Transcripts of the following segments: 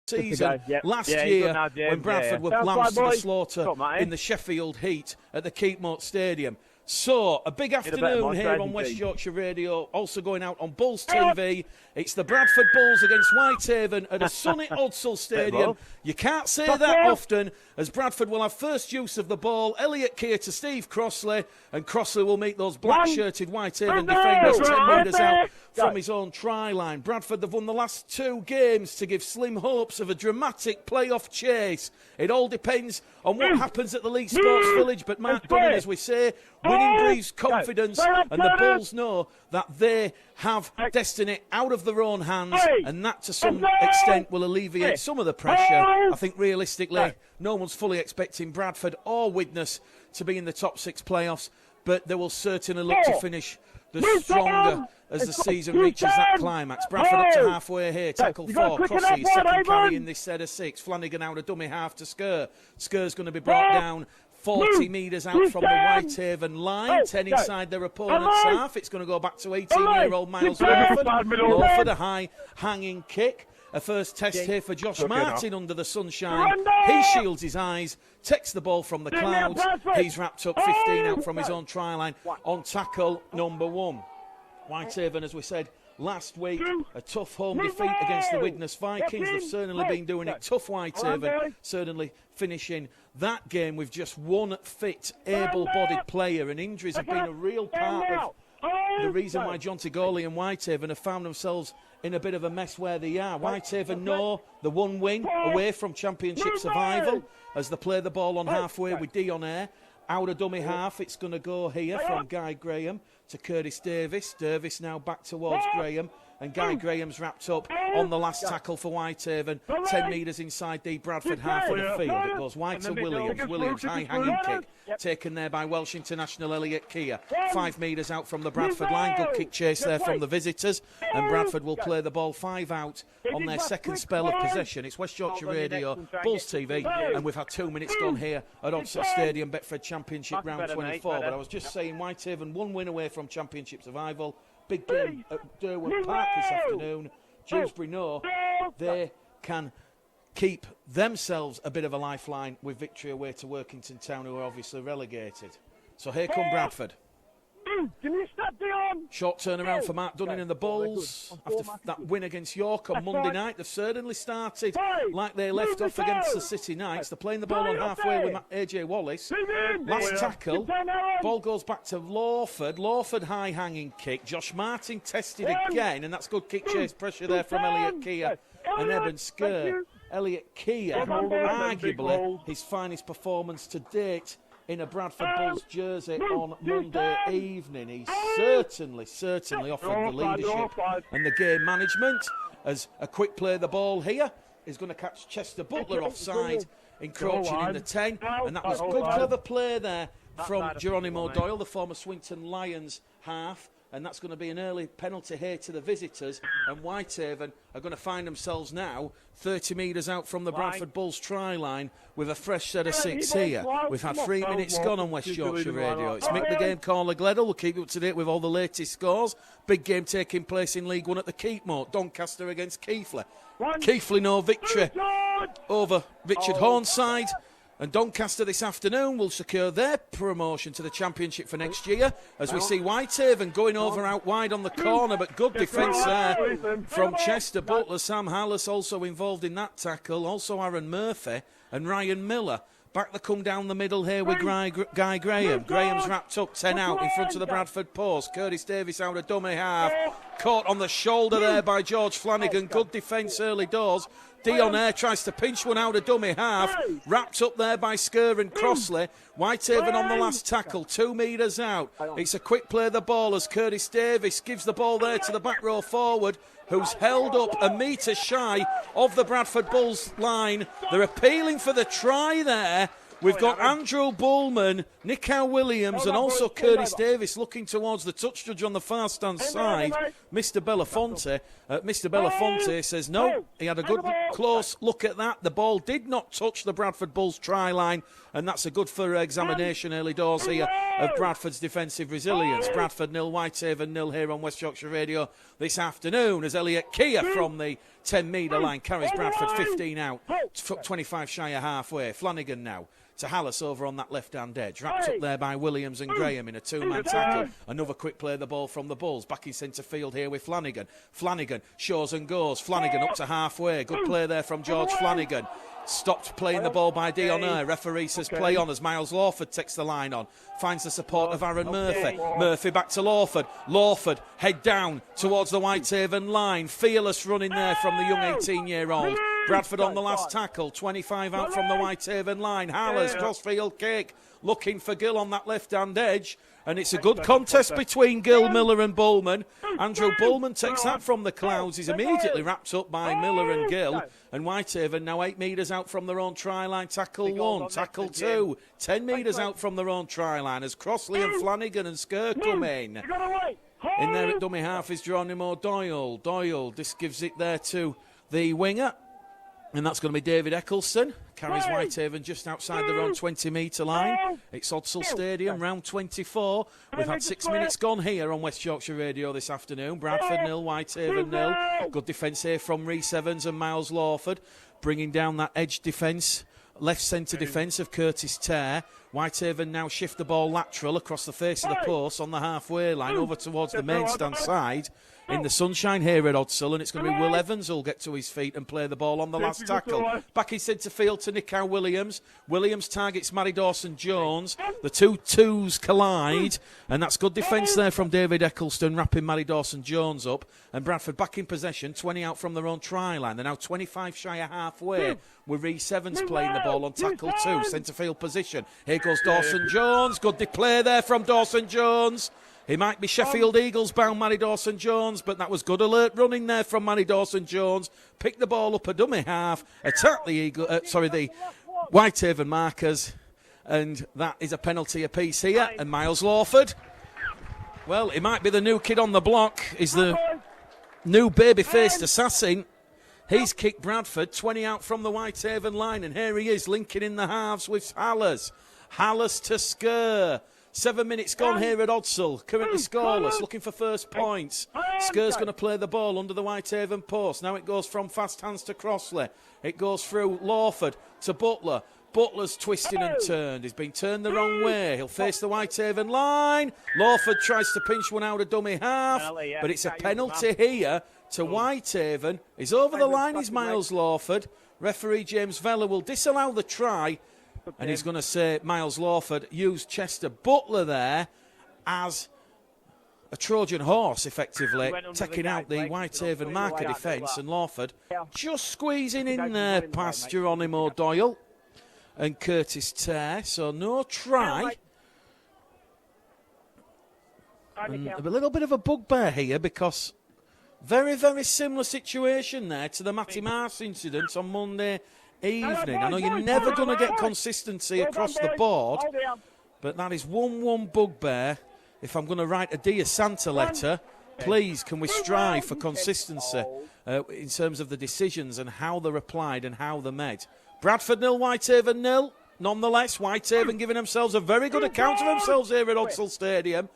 season last year when Bradford were lambs to the slaughter in the Sheffield Heat at the Keepmoat Stadium. So, a big afternoon here on West Yorkshire Radio, also going out on Bulls TV. It's the Bradford Bulls against Whitehaven at a sunny Odsall Stadium. You can't say that often, as Bradford will have first use of the ball. Elliot Keir to Steve Crossley, and Crossley will meet those black-shirted Whitehaven defenders 10 metres out from his own try line. Bradford have won the last 2 games to give slim hopes of a dramatic playoff chase. It all depends on what happens at the Leeds Sports Village, but Mark Gunning, as we say, winning breeds confidence, and the Bulls know that they have destiny out of their own hands, and that to some extent will alleviate some of the pressure. I think realistically, no one's fully expecting Bradford or Widnes to be in the top 6 playoffs, but they will certainly look to finish the stronger as the season reaches that climax. Bradford up to halfway here, tackle 4, Crossy, second carry in this set of 6. Flanagan out a dummy half to Skur. Skur's going to be brought down 40 metres out from the Whitehaven line, 10 inside their opponent's half. It's going to go back to 18-year-old Miles Lawford. Lawford, a high hanging kick. A first test here for Josh Martin under the sunshine. He shields his eyes, takes the ball from the clouds. He's wrapped up 15 out from his own try line on tackle number 1. Whitehaven, as we said last week, a tough home defeat against the Widnes Vikings. They've certainly been doing it tough, Whitehaven, certainly finishing that game with just one fit, able-bodied player, and injuries have been a real part of the reason why Jonty Gawley and Whitehaven have found themselves in a bit of a mess where they are. Whitehaven know the one win away from Championship survival as they play the ball on halfway with Dion Air. Out of dummy half, it's going to go here from Guy Graham to Curtis Davis. Davis now back towards Graham, and Guy Graham's wrapped up on the last tackle for Whitehaven, 10 metres inside the Bradford half of the field. It goes wide to Williams. Williams, high hanging kick, taken there by Welsh international Elliot Keir. 5 metres out from the Bradford line. Good kick chase there from the visitors, and Bradford will play the ball 5 out on their second spell of possession. It's West Yorkshire Radio, Bulls TV, and we've had 2 minutes gone here at Odsall Stadium, Betfred Championship round 24. But I was just saying, Whitehaven 1 win away from Championship survival. Big game at Durwood Park this afternoon. Dewsbury know they can keep themselves a bit of a lifeline with victory away to Workington Town, who are obviously relegated. So here come Bradford. Short turnaround for Mark Dunning and the Bulls. After that win against York on Monday night, they've certainly started like they left off against the City Knights. They're playing the ball on halfway with AJ Wallace. Last tackle, ball goes back to Lawford. Lawford high hanging kick. Josh Martin tested again, and that's good kick chase pressure there from Elliot Keir and Eben Skur. Elliot Keir, arguably his finest performance to date in a Bradford Bulls jersey on Monday evening. He certainly offered the leadership and the game management, as a quick play the ball here is going to catch Chester Butler offside, encroaching in the 10, and that was good clever play there from Geronimo Doyle, the former Swinton Lions half. And that's going to be an early penalty here to the visitors, and Whitehaven are going to find themselves now 30 metres out from the Bradford Bulls try line with a fresh set of 6 here. We've had 3 minutes gone on West Yorkshire Radio. It's Mick the Game caller Gleddle. We'll keep you up to date with all the latest scores. Big game taking place in League 1 at the Keepmoat. Doncaster against Keighley. Keighley no victory over Richard Hornside. And Doncaster this afternoon will secure their promotion to the Championship for next year, as we see Whitehaven going over out wide on the corner, but good defence there from Chester Butler. Sam Hallis also involved in that tackle, also Aaron Murphy and Ryan Miller. Back they come down the middle here with Guy Graham. Graham's wrapped up 10 out in front of the Bradford post. Curtis Davis out of dummy half. Caught on the shoulder there by George Flanagan. Good defence early doors. Dion Air tries to pinch one out of dummy half. Wrapped up there by Skur and Crossley. Whitehaven on the last tackle, 2 metres out. It's a quick play the ball as Curtis Davis gives the ball there to the back row forward, who's held up a metre shy of the Bradford Bulls line. They're appealing for the try there. We've got Andrew Bullman, Nico Williams, and also Curtis Davis looking towards the touch judge on the far stand side, Mr. Belafonte. Mr. Belafonte says no, he had a good close look at that. The ball did not touch the Bradford Bulls try line, and that's a good for examination early doors here of Bradford's defensive resilience. Bradford 0, Whitehaven 0 here on West Yorkshire Radio this afternoon, as Elliot Keir from the 10-metre line, carries Bradford 15 out, 25 shy of halfway. Flanagan now to Hallis over on that left-hand edge. Wrapped up there by Williams and Graham in a two-man tackle. Another quick play, the ball from the Bulls. Back in centre field here with Flanagan. Flanagan shows and goes. Flanagan up to halfway. Good play there from George Flanagan. Stopped playing the ball by Dion Eyre. Referee says play on as Miles Lawford takes the line on. Finds the support of Aaron Murphy. Murphy back to Lawford. Lawford head down towards the Whitehaven line. Fearless running there from the young 18-year-old. Bradford on the last tackle. 25 out from the Whitehaven line. Hallis, crossfield kick. Looking for Gill on that left-hand edge. And it's a good contest between Gill, Miller and Bullman. Andrew Bullman takes that from the clouds. He's immediately wrapped up by Miller and Gill. And Whitehaven now 8 metres out from their own try line. Tackle 1, tackle 2. 10 metres out from their own try line as Crossley and Flanagan and Skur come in. In there at dummy half is Geronimo Doyle. Doyle, this gives it there to the winger. And that's going to be David Eccleston. Carries Whitehaven just outside their own 20-metre line. It's Odsall Stadium, round 24. We've had 6 minutes gone here on West Yorkshire Radio this afternoon. Bradford 0, Whitehaven 0. Good defence here from Rhys Evans and Miles Lawford. Bringing down that edge defence, left centre defence of Curtis Tare. Whitehaven now shift the ball lateral across the face of the post on the halfway line over towards the main stand side. In the sunshine here at Odsall, and it's going to be Will Evans who'll get to his feet and play the ball on the last tackle. Back in centre field to Nicow Williams. Williams targets Matty Dawson-Jones. The two twos collide, and that's good defence there from David Eccleston, wrapping Matty Dawson-Jones up. And Bradford back in possession, 20 out from their own try line. They're now 25 shy of halfway, with Rhys Evans playing the ball on tackle 2, centre field position. Here goes Dawson-Jones. Good play there from Dawson-Jones. He might be Sheffield Eagles bound, Matty Dawson-Jones, but that was good alert running there from Matty Dawson-Jones. Picked the ball up a dummy half, attacked the Whitehaven markers, and that is a penalty apiece here. And Miles Lawford, well, he might be the new kid on the block. He's the new baby-faced assassin. He's kicked Bradford 20 out from the Whitehaven line, and here he is linking in the halves with Hallis. Hallis to Skur. 7 minutes gone here at Odsall, currently scoreless, looking for first points. Skur's going to play the ball under the Whitehaven post. Now it goes from fast hands to Crossley. It goes through Lawford to Butler. Butler's twisting and turned. He's been turned the wrong way. He'll face the Whitehaven line. Lawford tries to pinch one out of dummy half, but it's a penalty here to Whitehaven. He's over the line, is Miles Lawford. Referee James Vella will disallow the try. And he's going to say Miles Lawford used Chester Butler there as a Trojan horse, effectively, taking out the Whitehaven marker defence. And Lawford just squeezing in there past Geronimo Doyle and Curtis Tare. So no try. And a little bit of a bugbear here because very, very similar situation there to the Matty Mars incident on Monday evening. I know you're never going to get consistency across the board, but that is 1-1 bugbear. If I'm going to write a Dear Santa letter, please can we strive for consistency in terms of the decisions and how they're applied and how they're made. Bradford 0, Whitehaven 0. Nonetheless, Whitehaven giving themselves a very good account of themselves here at Odsall Stadium.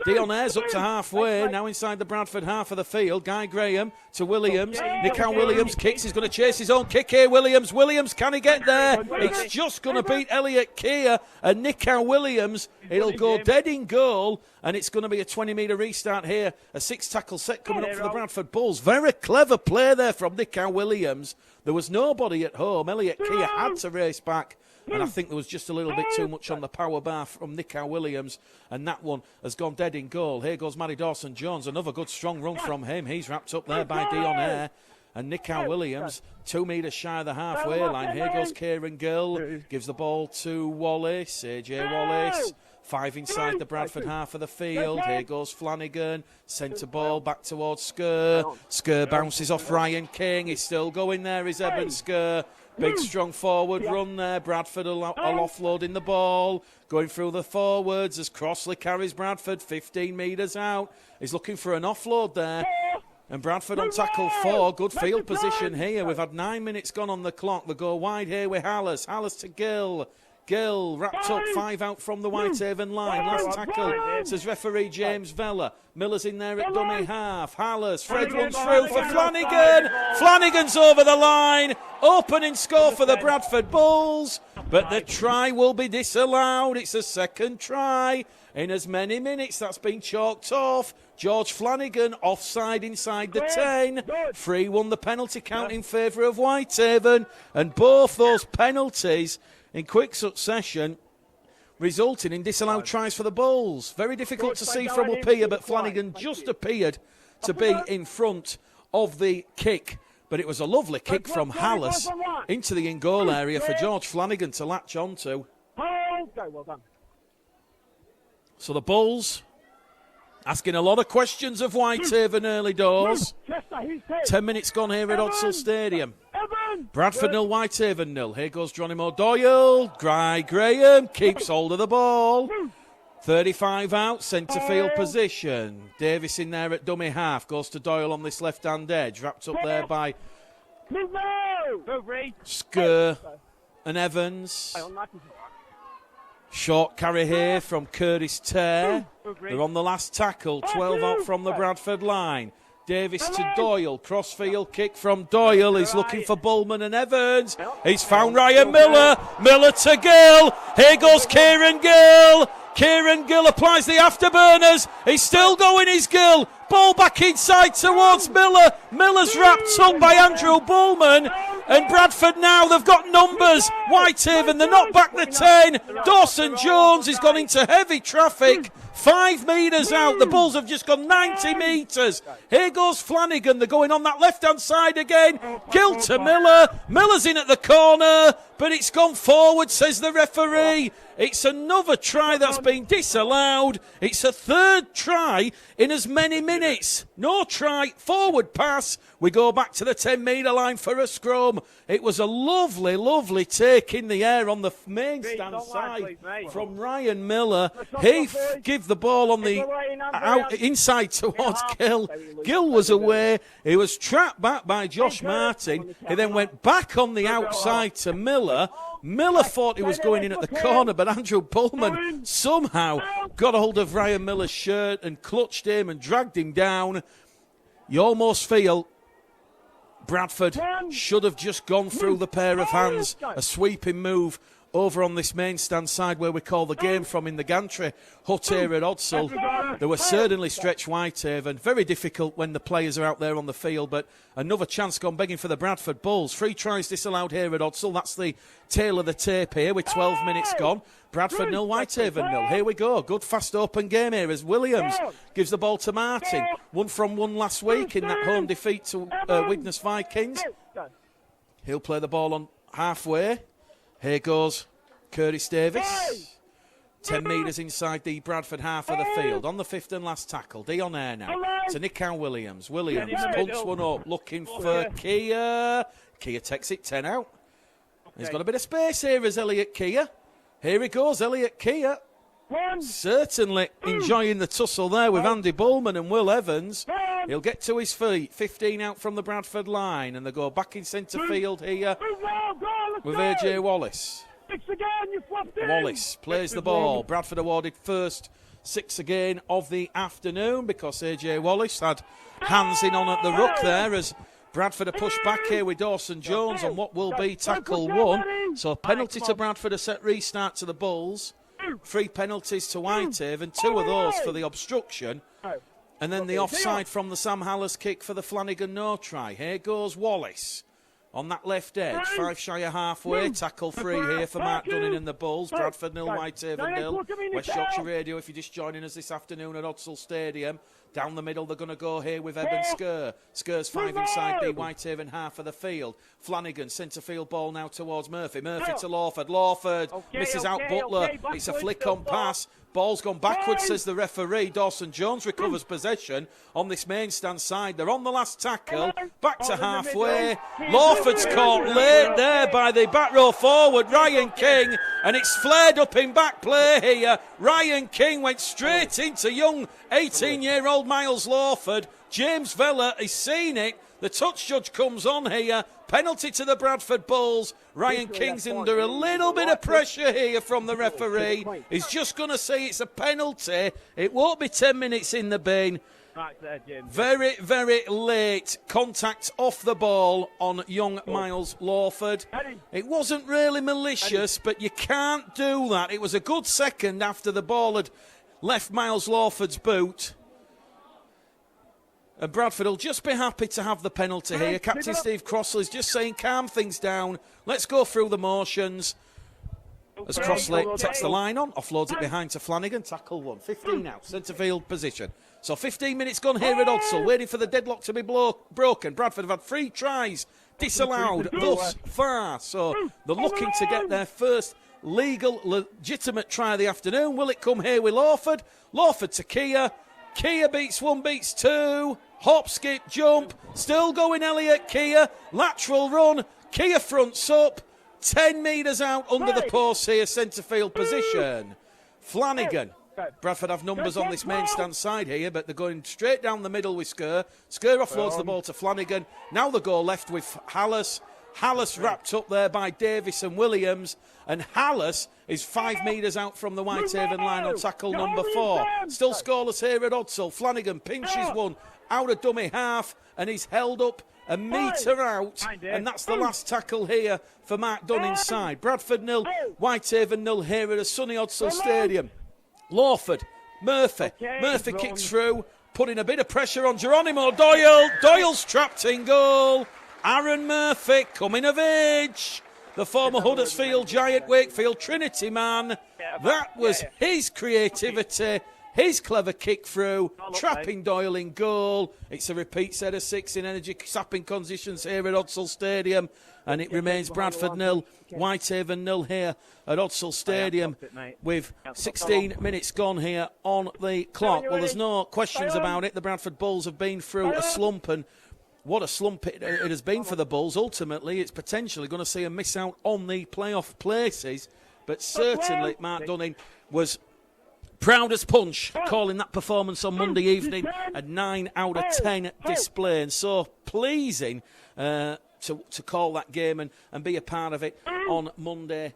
Dion Ayres up to halfway, now inside the Bradford half of the field. Guy Graham to Williams. Nicow Williams kicks, he's going to chase his own kick here. Williams, can he get there? It's just going to beat Elliot Keir and Nicow Williams. It'll go dead in goal, and it's going to be a 20-metre restart here. A 6-tackle set coming up for the Bradford Bulls. Very clever play there from Nicow Williams. There was nobody at home. Elliot Keir had to race back. And I think there was just a little bit too much on the power bar from Nicow Williams, and that one has gone dead in goal. Here goes Matty Dawson-Jones, another good strong run from him. He's wrapped up there by Dion Ayre, and Nicow Williams 2 metres shy of the halfway line. Here goes Kieran Gill, gives the ball to Wallace, AJ Wallace. 5 inside the Bradford half of the field. Here goes Flanagan, centre ball back towards Skur. Skur bounces off Ryan King. He's still going there, is Eben Skur. Big strong forward run there. Bradford are offloading the ball, going through the forwards as Crossley carries Bradford 15 metres out. He's looking for an offload there. And Bradford on tackle 4. Good field position here. We've had 9 minutes gone on the clock. They go wide here with Hallis. Hallis to Gill. Gill wrapped up, 5 out from the Whitehaven line. Last tackle, says referee James Vella. Miller's in there at dummy half. Hallers, Fred runs through for Flanagan. Flanagan's over the line. Opening score for the Bradford Bulls. But the try will be disallowed. It's a second try in as many minutes. That's been chalked off. George Flanagan offside inside the 10. Free won the penalty count in favour of Whitehaven. And both those penalties in quick succession resulting in disallowed tries for the Bulls. Very difficult to see from up here, but Flanagan just appeared to be in front of the kick. But it was a lovely kick from Hallis into the in-goal area for George Flanagan to latch onto. So the Bulls asking a lot of questions of Whitehaven early doors. 10 minutes gone here at Odsall Stadium. Bradford 0, Whitehaven 0. Here goes Geronimo Doyle. Graham keeps hold of the ball. 35 out, centre field position. Davis in there at dummy half. Goes to Doyle on this left-hand edge. Wrapped up there by Skur and Evans. Short carry here from Curtis Tare. They're on the last tackle. 12 out from the Bradford line. Davis to Doyle. Crossfield kick from Doyle. He's looking for Bullman and Evans. He's found Ryan Miller. Miller to Gill. Here goes Kieran Gill. Kieran Gill applies the afterburners. He's still going, he's Gill. Ball back inside towards Miller. Miller's wrapped up by Andrew Bullman. And Bradford now, they've got numbers. Whitehaven, they're not back the 10. Dawson Jones has gone into heavy traffic. 5 metres out. The Bulls have just gone 90 metres. Here goes Flanagan. They're going on that left-hand side again. Gill to Miller. Miller's in at the corner, but it's gone forward, says the referee. It's another try that's been disallowed. It's a third try in as many minutes. No try, forward pass. We go back to the 10-metre line for a scrum. It was a lovely, lovely take in the air on the main stand side from Ryan Miller. He gave the ball on the inside towards Gill. Gill was away. He was trapped back by Josh Martin. He then went back on the outside to Miller. Miller thought he was going in at the corner, but Andrew Bullman somehow got a hold of Ryan Miller's shirt and clutched him and dragged him down. You almost feel Bradford should have just gone through the pair of hands. A sweeping move over on this main stand side where we call the game from in the gantry hut here at Odsall. They were certainly stretched Whitehaven. Very difficult when the players are out there on the field, but another chance gone begging for the Bradford Bulls. 3 tries disallowed here at Odsall. That's the tail of the tape here with 12 minutes gone. Bradford 0, Whitehaven 0. Here we go. Good fast open game here as Williams gives the ball to Martin. 1-from-1 last week in that home defeat to Widnes Vikings. He'll play the ball on halfway. Here goes Curtis Davis. 10 metres inside the Bradford half of the field. On the 5th and last tackle. D on air now. To Nick Williams. Williams punts one up. Looking for Kia. Kia takes it 10 out. He's got a bit of space here as Elliot Kia. Here he goes, Elliot Kia. Certainly enjoying the tussle there with Andy Bullman and Will Evans. He'll get to his feet. 15 out from the Bradford line. And they go back in centre field here with AJ Wallace. Wallace plays the ball. Bradford awarded first 6 again of the afternoon because AJ Wallace had hands in on at the ruck there as Bradford are pushed back here with Dawson Jones on what will be tackle 1. So penalty to Bradford, a set restart to the Bulls. 3 penalties to Whitehaven, 2 of those for the obstruction. And then the offside from the Sam Hallis kick for the Flanagan no try. Here goes Wallace on that left edge. 5 shy of halfway. Tackle 3 here for Mark Dunning and the Bulls. Bradford 0, Whitehaven 0. West Yorkshire Radio, if you're just joining us this afternoon at Odsall Stadium. Down the middle, they're going to go here with Eben Skur. Skur's 5 inside the Whitehaven half of the field. Flanagan, centre field ball now towards Murphy. Murphy to Lawford. Lawford misses out Butler. It's a flick on pass. Ball's gone backwards, says the referee. Dawson Jones recovers possession on this main stand side. They're on the last tackle. Back to halfway. Lawford's caught late there by the back row forward, Ryan King. And it's flared up in back play here. Ryan King went straight into young 18-year-old Miles Lawford. James Vella has seen it. The touch judge comes on here. Penalty to the Bradford Bulls. Ryan King's under a little bit of pressure here from the referee. He's just going to say it's a penalty. It won't be 10 minutes in the bin. Very, very late contact off the ball on young Miles Lawford. It wasn't really malicious, but you can't do that. It was a good second after the ball had left Miles Lawford's boot. And Bradford will just be happy to have the penalty here. Captain Steve Crossley's just saying, calm things down. Let's go through the motions. As Crossley takes the line on, offloads it behind to Flanagan. Tackle 1, 15 out, centre field position. So 15 minutes gone here at Odsall, waiting for the deadlock to be broken. Bradford have had 3 tries disallowed thus far. So they're looking to get their first legal, legitimate try of the afternoon. Will it come here with Lawford? Lawford to Kia. Kia beats 1, beats 2. Hop, skip, jump. Still going Elliott. Kia. Lateral run. Kia fronts up. 10 metres out under the post here, centre field position. Flanagan. Bradford have numbers on this main stand side here, but they're going straight down the middle with Skur. Skur offloads the ball to Flanagan. Now the goal left with Hallis. Hallis wrapped up there by Davis and Williams. And Hallis is 5 metres out from the Whitehaven line on tackle number 4. Still scoreless here at Odsall. Flanagan pinches one out of dummy half, and he's held up a metre out, and that's the last tackle here for Mark Dunn inside. Bradford 0, Whitehaven 0 here at a sunny Odsall Stadium. Lawford, Murphy kicks through, putting a bit of pressure on Geronimo Doyle. Doyle's trapped in goal. Aaron Murphy coming of age. The former Huddersfield Giant, Wakefield Trinity man. That was his creativity. His clever kick through, trapping Doyle in goal. It's a repeat set of 6 in energy-sapping conditions here at Odsall Stadium. And it remains Bradford 0, Whitehaven 0 here at Odsall Stadium with 16 minutes gone here on the clock. Well, there's no questions about it. The Bradford Bulls have been through a slump, and what a slump it has been for the Bulls. Ultimately, it's potentially going to see a miss out on the playoff places. But certainly, Mark Dunning was proud as punch, calling that performance on Monday evening a 9 out of 10 display. And so pleasing to call that game and be a part of it on Monday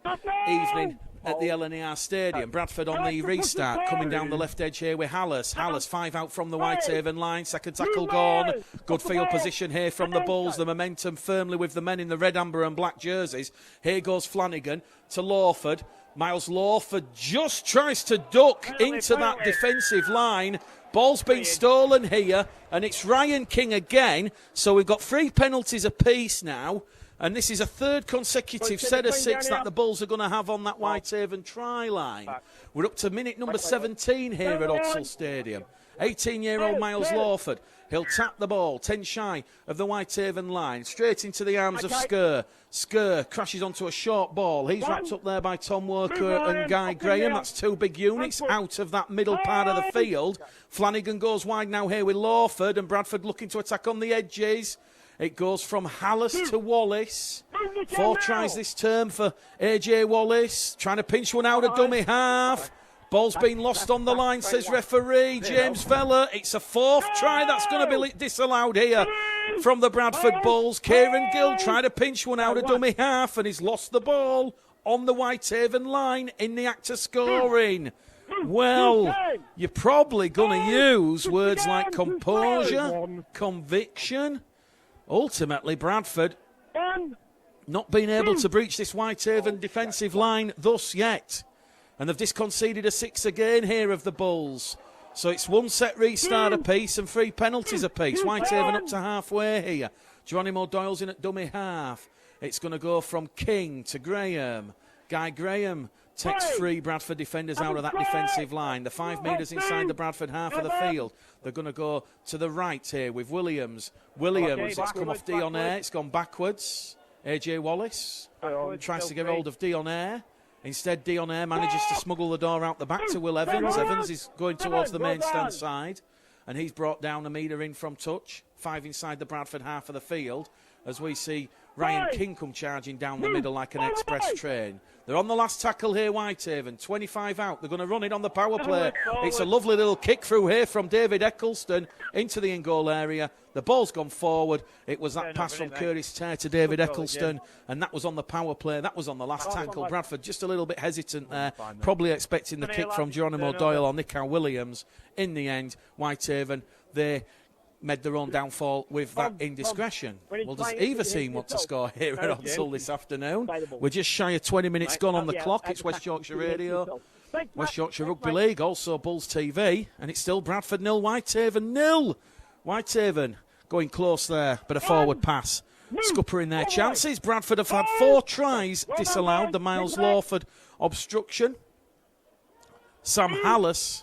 evening at the LNER Stadium. Bradford on the restart, coming down the left edge here with Hallis. Hallis 5 out from the Whitehaven line. Second tackle gone. Good field position here from the Bulls. The momentum firmly with the men in the red, amber and black jerseys. Here goes Flanagan to Lawford. Miles Lawford just tries to duck into that defensive line. Ball's been stolen here, and it's Ryan King again. So we've got 3 penalties apiece now, and this is a 3rd consecutive set of 6 that the Bulls are going to have on that Whitehaven try line. We're up to minute number 17 here at Odsall Stadium. 18-year-old Miles Lawford. He'll tap the ball, 10 shy of the Whitehaven line, straight into the arms of Skur. Skur crashes onto a short ball. He's wrapped up there by Tom Worker and Guy Graham. That's 2 big units out of that middle part of the field. Flanagan goes wide now here with Lawford, and Bradford looking to attack on the edges. It goes from Hallis to Wallace. 4 tries this term for AJ Wallace, trying to pinch one out of dummy half. Ball's been lost on the line, says referee James Vella. It's a 4th try that's going to be disallowed here from the Bradford Bulls. Kieran Gill trying to pinch one out of dummy half, and he's lost the ball on the Whitehaven line in the act of scoring. Well, you're probably going to use words like composure, conviction. Ultimately, Bradford not being able to breach this Whitehaven defensive line thus yet. And they've disconceded a 6 again here of the Bulls. So it's 1 set restart apiece and 3 penalties apiece. Whitehaven up to halfway here. Geronimo Doyle's in at dummy half. It's going to go from King to Graham. Guy Graham takes 3 Bradford defenders out of that defensive line. The 5 metres inside the Bradford half of the field. They're going to go to the right here with Williams. Williams, it's come off Dionair. It's gone backwards. AJ Wallace tries to get hold of Dionair. Instead, Dionair manages to smuggle the door out the back to Will Evans. Evans is going towards the main stand side, and he's brought down a metre in from touch. 5 inside the Bradford half of the field, as we see Ryan King come charging down the middle like an express train. They're on the last tackle here, Whitehaven. 25 out. They're going to run it on the power play. It's a lovely little kick through here from David Eccleston into the in-goal area. The ball's gone forward. It was that pass from Curtis Terr to David Eccleston, and that was on the power play. That was on the last tackle. Bradford just a little bit hesitant there, probably expecting the kick from Geronimo Doyle or Nico Williams. In the end, Whitehaven, they made their own downfall with that indiscretion. Well, does either team want to score here at Odsal this afternoon? We're just shy of 20 minutes gone on the clock. It's West Yorkshire Radio, West Yorkshire Rugby League, also Bulls TV, and it's still Bradford 0, Whitehaven 0. Whitehaven going close there, but a forward pass. Scuppering their chances. Bradford have had 4 tries disallowed. The Miles Lawford obstruction. Sam Hallis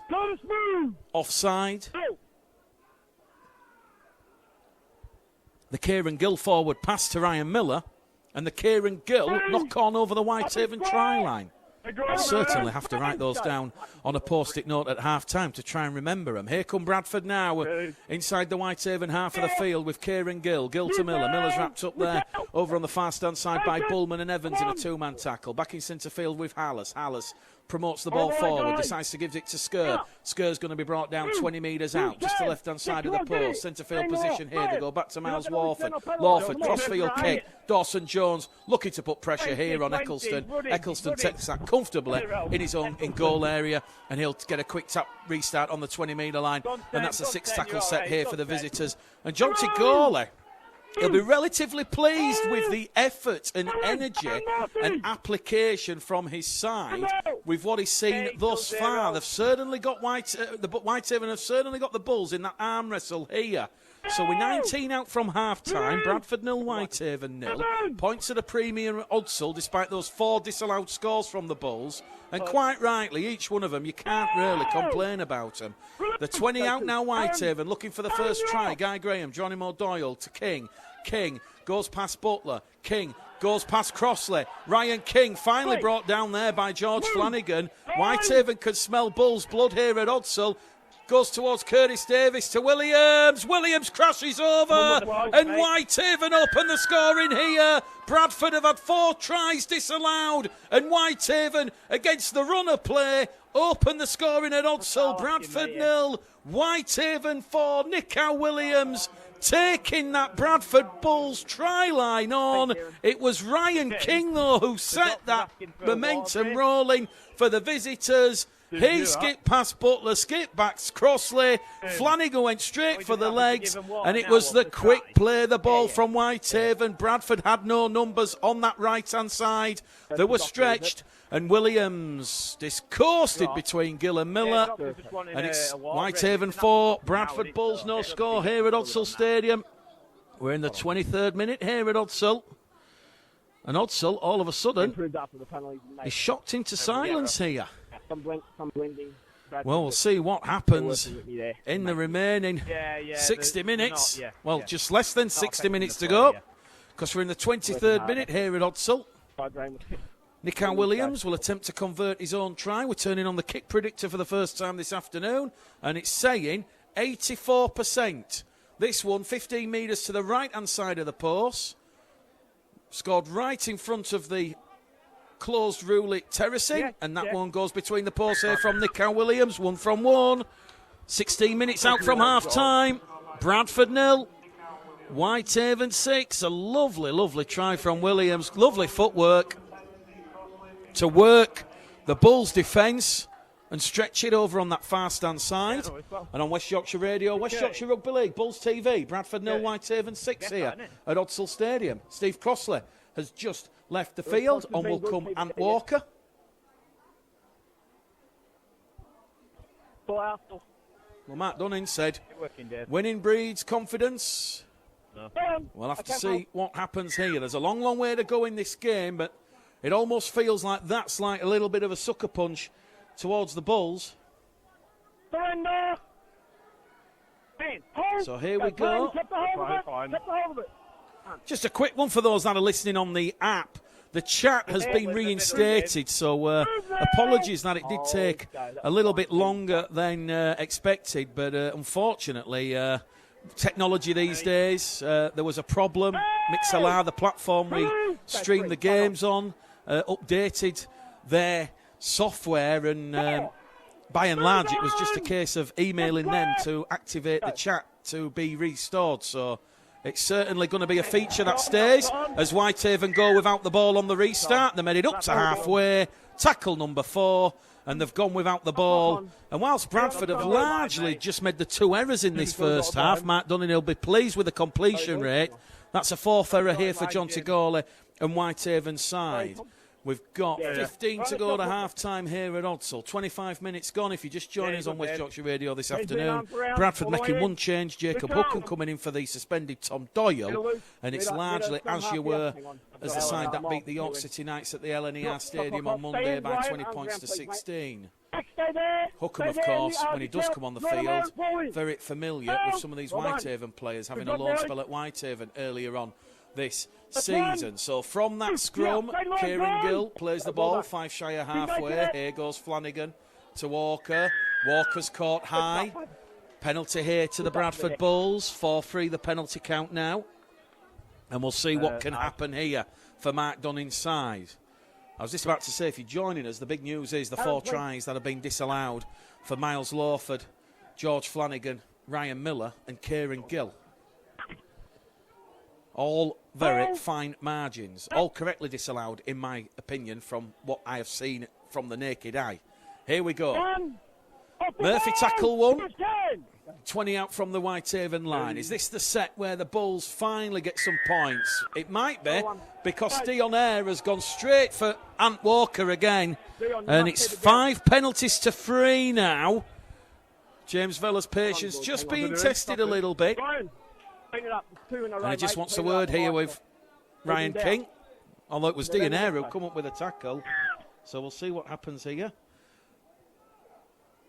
offside. The Kieran Gill forward pass to Ryan Miller, and the Kieran Gill knock on over the Whitehaven try line. I'll certainly have to write those down on a post-it note at half-time to try and remember them. Here come Bradford now, inside the Whitehaven half of the field with Kieran Gill. Gill to Miller. Miller's wrapped up there over on the far-stand side by Bullman and Evans in a 2-man tackle. Back in centre field with Hallis. Hallis promotes the ball forward, decides to give it to Skur. Skur's going to be brought down 20 metres out, just the left-hand side of the post. Centre field position here. They go back to Miles Lawford. Lawford, crossfield kick. Dawson Jones looking to put pressure here on Eccleston. Eccleston takes that comfortably in his own in-goal area, and he'll get a quick tap restart on the 20-metre line. And that's a 6-tackle set here for the visitors. And Jonty Gawley, he'll be relatively pleased with the effort and energy and application from his side with what he's seen thus far. They've certainly got Whitehaven have certainly got the Bulls in that arm wrestle here. So we're 19 out from half-time. Bradford 0, Whitehaven 0. Points at a premium at Odsal despite those 4 disallowed scores from the Bulls. And quite rightly, each one of them, you can't really complain about them. The 20 out now, Whitehaven, looking for the first try. Guy Graham, Geronimo Doyle to King. King goes past Butler. King goes past Crossley. Ryan King finally brought down there by George Flanagan. Whitehaven could smell Bulls' blood here at Odsal. Goes towards Curtis Davis to Williams. Williams crashes over, and Whitehaven open the scoring here. Bradford have had 4 tries disallowed, and Whitehaven, against the runner play, open the scoring at Odsal. Bradford 0, Whitehaven 4. Nico Williams taking that Bradford Bulls try line on. It was Ryan King, though, who set that momentum rolling for the visitors. He skipped past Butler, skipped back Crossley. Flanagan went straight for the legs, and it was the quick play, the ball from Whitehaven. Bradford had no numbers on that right-hand side. They were stretched, and Williams discoursed between Gill and Miller. And it's Whitehaven 4, Bradford Bulls no score here at Odsal Stadium. We're in the 23rd minute here at Odsal. And Odsal, all of a sudden, is shocked into silence here. Well, we'll see what happens in the remaining 60 minutes. Well, just less than 60 minutes to go, because we're in the 23rd minute here at Odsal. Nico Williams will attempt to convert his own try. We're turning on the kick predictor for the first time this afternoon, and it's saying 84%. This one, 15 metres to the right-hand side of the post. Scored right in front of the closed Rulick terracing, and that one goes between the posts here from Nico Williams. 1 from 1. 16 minutes out from half-time. Bradford 0, Whitehaven 6. A lovely, lovely try from Williams. Lovely footwork to work the Bulls' defence and stretch it over on that far-stand side. And on West Yorkshire Radio, West Yorkshire Rugby League, Bulls TV, Bradford 0, Whitehaven 6 here at Odsal Stadium. Steve Crossley has just left the field. On will come Ant Walker. Well, Matt Dunning said, winning breeds confidence. We'll have to see what happens here. There's a long, long way to go in this game, but it almost feels like that's like a little bit of a sucker punch towards the Bulls. So here we go. Just a quick one for those that are listening on the app. The chat has been reinstated, so apologies that it did take a little bit longer than expected, but unfortunately, technology these days, there was a problem. Mixlr, the platform we stream the games on, updated their software, and by and large it was just a case of emailing them to activate the chat to be restored. So it's certainly going to be a feature that stays as Whitehaven go without the ball on the restart. They made it up to halfway, tackle number 4, and they've gone without the ball. And whilst Bradford have largely just made the 2 errors in this first half, Mark Dunning will be pleased with the completion rate. That's a 4th error here for John Tigoli and Whitehaven's side. We've got 15 to go to half-time here at Odsall. 25 minutes gone if you just join us on West Yorkshire Radio this afternoon. Bradford making one change. Jacob Hookham coming in for the suspended Tom Doyle. And it's largely as you were as the side that beat the York City Knights at the LNER Stadium on Monday by 20 points to 16. Hookham, of course, when he does come on the field, very familiar with some of these Whitehaven players, having a loan spell at Whitehaven earlier on this season. So from that scrum, Kieran Gill plays the ball 5 shy of halfway. Here goes Flanagan to Walker. Walker's caught high. Penalty here to the Bradford Bulls. 4-3 the penalty count now. And we'll see what can happen here for Mark Dunning's side. I was just about to say, if you're joining us, the big news is the 4 tries that have been disallowed for Miles Lawford, George Flanagan, Ryan Miller and Kieran Gill. All very fine margins, all correctly disallowed, in my opinion, from what I have seen from the naked eye. Here we go. Murphy tackle 1. 20 out from the Whitehaven line. Is this the set where the Bulls finally get some points? It might be, because Dion Eyre has gone straight for Ant Walker again. And it's 5 penalties to 3 now. James Vella's patience just being tested a little bit. And he just wants a word here with Ryan King. Although it was Dion Eyre who come up with a tackle. So we'll see what happens here.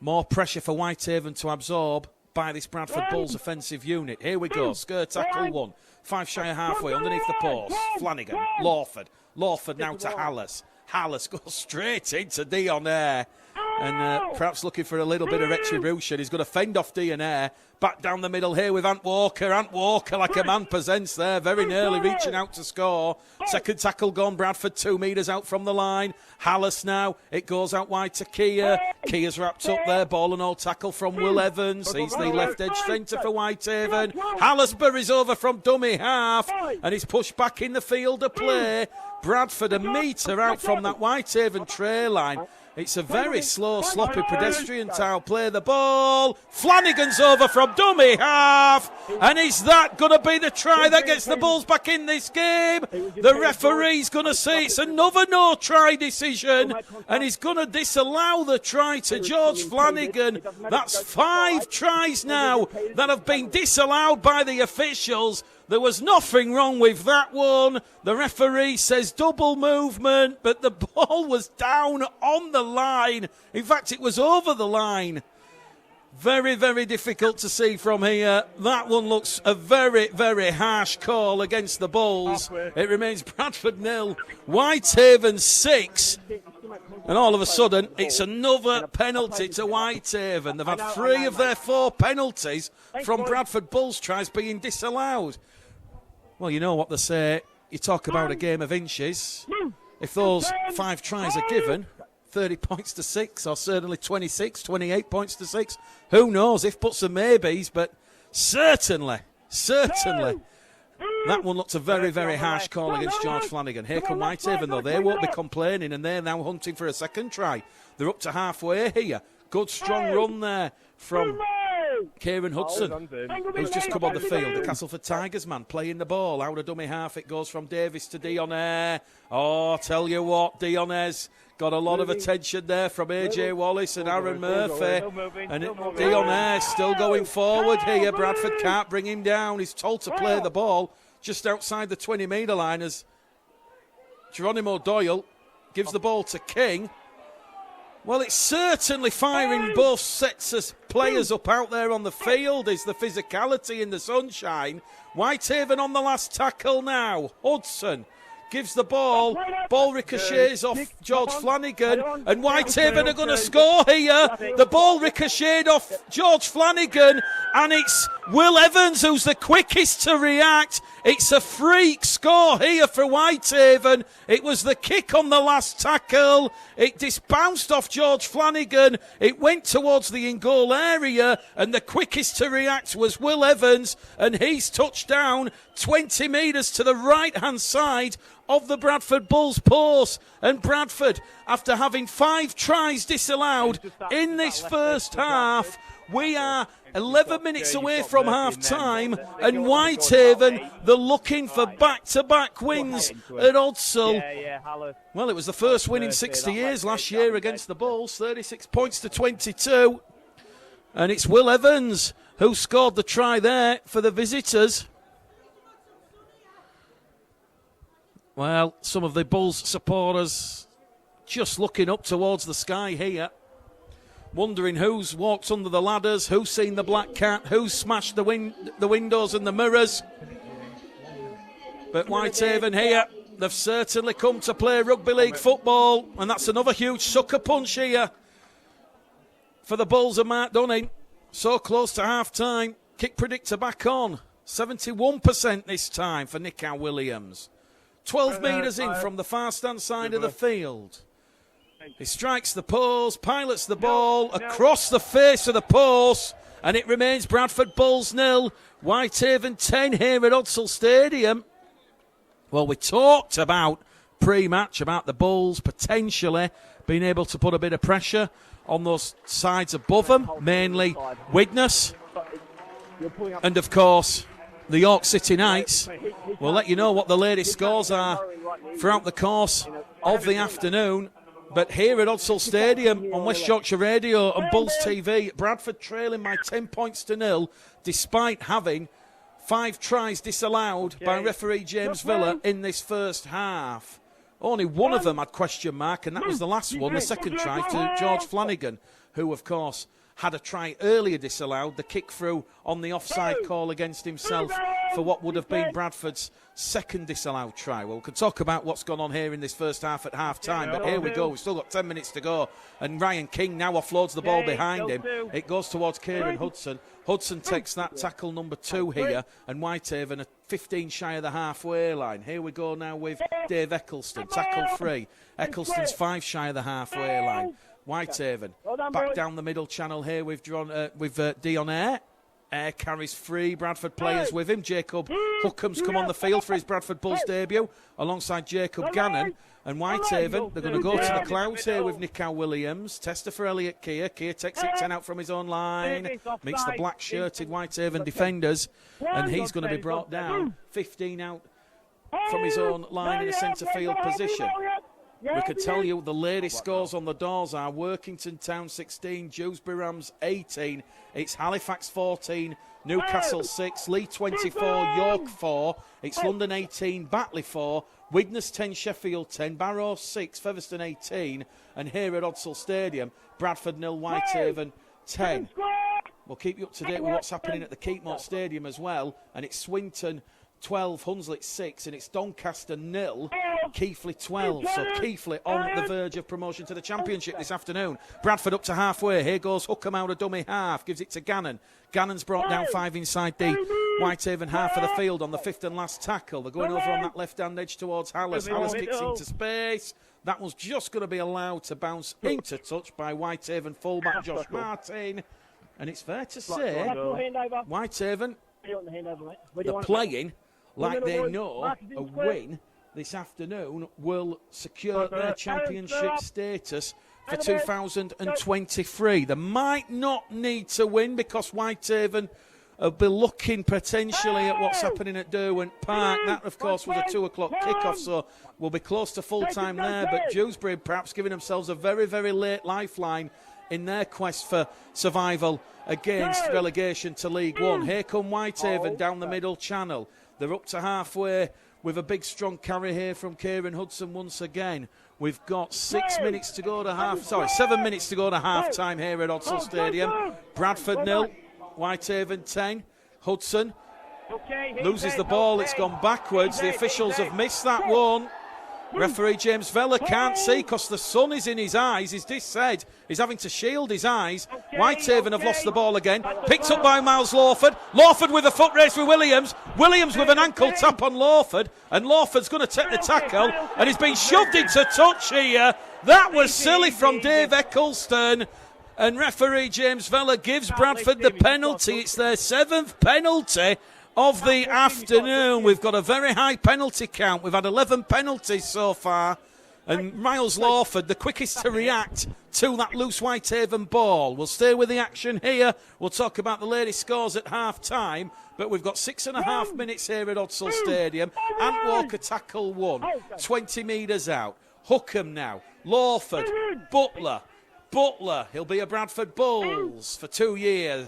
More pressure for Whitehaven to absorb by this Bradford Bulls offensive unit. Here we go. Skirt tackle 1. 5 shy of halfway underneath the post. Flanagan. Lawford. Lawford now to Hallis. Hallis goes straight into Dion Eyre. And perhaps looking for a little bit of retribution. He's going to fend off Dion Eyre. Back down the middle here with Ant Walker. Ant Walker like a man possessed there. Very nearly reaching out to score. Second tackle gone. Bradford 2 metres out from the line. Hallis now. It goes out wide to Keir. Keir's wrapped up there. Ball and all tackle from Will Evans. He's the left edge centre for Whitehaven. Hallis buries over from dummy half. And he's pushed back in the field of play. Bradford a metre out from that Whitehaven tray line. It's a very slow, sloppy pedestrian tile play. The ball. Flanagan's over from dummy half. And is that going to be the try that gets the Bulls back in this game? The referee's going to say it's another no-try decision. And he's going to disallow the try to George Flanagan. That's 5 tries now that have been disallowed by the officials. There was nothing wrong with that one. The referee says double movement, but the ball was down on the line. In fact, it was over the line. Very, very difficult to see from here. That one looks a very, very harsh call against the Bulls. It remains Bradford 0, Whitehaven 6. And all of a sudden, it's another penalty to Whitehaven. They've had 3 of their 4 penalties from Bradford Bulls tries being disallowed. Well, you know what they say. You talk about a game of inches. If those 5 tries are given, 30 points to 6, or certainly 26, 28 points to 6. Who knows? If buts and maybes, but certainly. That one looks a very, very harsh call against George Flanagan. Here come Whitehaven, though. They won't be complaining, and they're now hunting for a second try. They're up to halfway here. Good, strong run there from Kieran Hudson, who's just come on the field. The Castleford Tigers man playing the ball. Out of dummy half, it goes from Davis to Dion Eyre. Oh, tell you what, Dion Eyre's got a lot of attention there from AJ Wallace and Aaron Murphy. And Dion Eyre still going forward here. Bradford can't bring him down. He's told to play the ball just outside the 20-metre line as Geronimo Doyle gives the ball to King. Well, it's certainly firing both sets of players up out there on the field. Is the physicality in the sunshine. Whitehaven on the last tackle now. Hudson gives the ball. Ball ricochets off George Flanagan, and Whitehaven are going to score here. The ball ricocheted off George Flanagan, and it's Will Evans who's the quickest to react. It's a freak score here for Whitehaven. It was the kick on the last tackle. It just bounced off George Flanagan. It went towards the in-goal area, and the quickest to react was Will Evans, and he's touched down 20 metres to the right-hand side of the Bradford Bulls post. And Bradford, after having 5 tries disallowed in this first half, we are 11 minutes away from half-time, and Whitehaven, they're looking for back-to-back wins at Odsal. Well, it was the first win in 60 years last year against the Bulls, 36 points to 22. And it's Will Evans who scored the try there for the visitors. Well, some of the Bulls supporters just looking up towards the sky here, wondering who's walked under the ladders, who's seen the black cat, who's smashed the windows and the mirrors. But Whitehaven here, they've certainly come to play rugby league football, and that's another huge sucker punch here for the Bulls and Mark Dunning. So close to half-time. Kick predictor back on. 71% this time for Nick Williams. 12 metres in from the far stand side of the field. He strikes the post, pilots the ball across the face of the post, and it remains Bradford Bulls 0, Whitehaven 10 here at Odsal Stadium. Well, we talked about pre-match about the Bulls potentially being able to put a bit of pressure on those sides above them, mainly Widnes, and of course the York City Knights. We'll let you know what the latest scores are throughout the course of the afternoon. But here at Odsal Stadium on West Yorkshire Radio and Bulls TV, Bradford trailing by 10 points to 0, despite having 5 tries disallowed by referee James Villa in this first half. Only one of them had question mark, and that was the last one, the second try to George Flanagan, who, of course, had a try earlier disallowed, the kick through on the offside call against himself for what would have been Bradford's second disallowed try. Well, we could talk about what's gone on here in this first half at half-time, but here we go. We've still got 10 minutes to go, and Ryan King now offloads the ball behind him. It goes towards Kieran Hudson. Hudson takes that tackle number 2 here, and Whitehaven are 15 shy of the halfway line. Here we go now with Dave Eccleston, tackle 3. Eccleston's 5 shy of the halfway line. Whitehaven back down the middle channel here with Dion Eyre. Eyre carries 3 Bradford players with him. Jacob Hookham's come on the field for his Bradford Bulls debut alongside Jacob Gannon. And Whitehaven, they're going to go to the clouds here with Nick Williams. Tester for Elliot Keir. Keir takes it 10 out from his own line. Meets the black-shirted Whitehaven defenders. And he's going to be brought down. 15 out from his own line in a centre field position. We could tell you the latest scores on the doors are Workington Town 16, Dewsbury Rams 18. It's Halifax 14, Newcastle 6, Leigh 24, York 4. It's London 18, Batley 4, Widnes 10, Sheffield 10, Barrow 6, Featherstone 18. And here at Odsal Stadium, Bradford 0, Whitehaven 10. We'll keep you up to date with what's happening at the Keepmoat Stadium as well. And it's Swinton 12, Hunslet 6, and it's Doncaster 0, Keighley 12. So Keighley on the verge of promotion to the Championship this afternoon. Bradford up to halfway. Here goes Hookham out of dummy half. Gives it to Gannon. Gannon's brought down 5 inside the Whitehaven half of the field on the 5th and last tackle. They're going over on that left-hand edge towards Hallis. Hallis kicks into space. That was just going to be allowed to bounce into touch by Whitehaven fullback Josh Martin. And it's fair to say, Whitehaven, they're playing like they know a win this afternoon will secure their championship status for 2023. They might not need to win because Whitehaven will be looking potentially at what's happening at Derwent Park. That, of course, was a 2 o'clock kickoff, so we'll be close to full-time there. But Dewsbury perhaps giving themselves a very, very late lifeline in their quest for survival against relegation to League One. Here come Whitehaven down the middle channel. They're up to halfway with a big strong carry here from Kieran Hudson once again. We've got 7 minutes to go to half-time here at Odsal Stadium. Bradford 0, Whitehaven 10. Hudson loses the ball, it's gone backwards. The officials have missed that one. Referee James Vella can't see because the sun is in his eyes. He's just said he's having to shield his eyes. Whitehaven have lost the ball again. Picked up by Miles Lawford. Lawford with a foot race with Williams. Williams with an ankle tap on Lawford. And Lawford's going to take the tackle. And he's been shoved into touch here. That was silly from Dave Eccleston. And referee James Vella gives Bradford the penalty. It's their 7th penalty of the afternoon. We've got a very high penalty count. We've had 11 penalties so far. And Miles Lawford, the quickest to react to that loose Whitehaven ball. We'll stay with the action here. We'll talk about the latest scores at half-time. But we've got 6.5 minutes here at Odsall Stadium. Ant Walker tackle 1, 20 metres out. Hookham now. Lawford, Butler. He'll be a Bradford Bulls for 2 years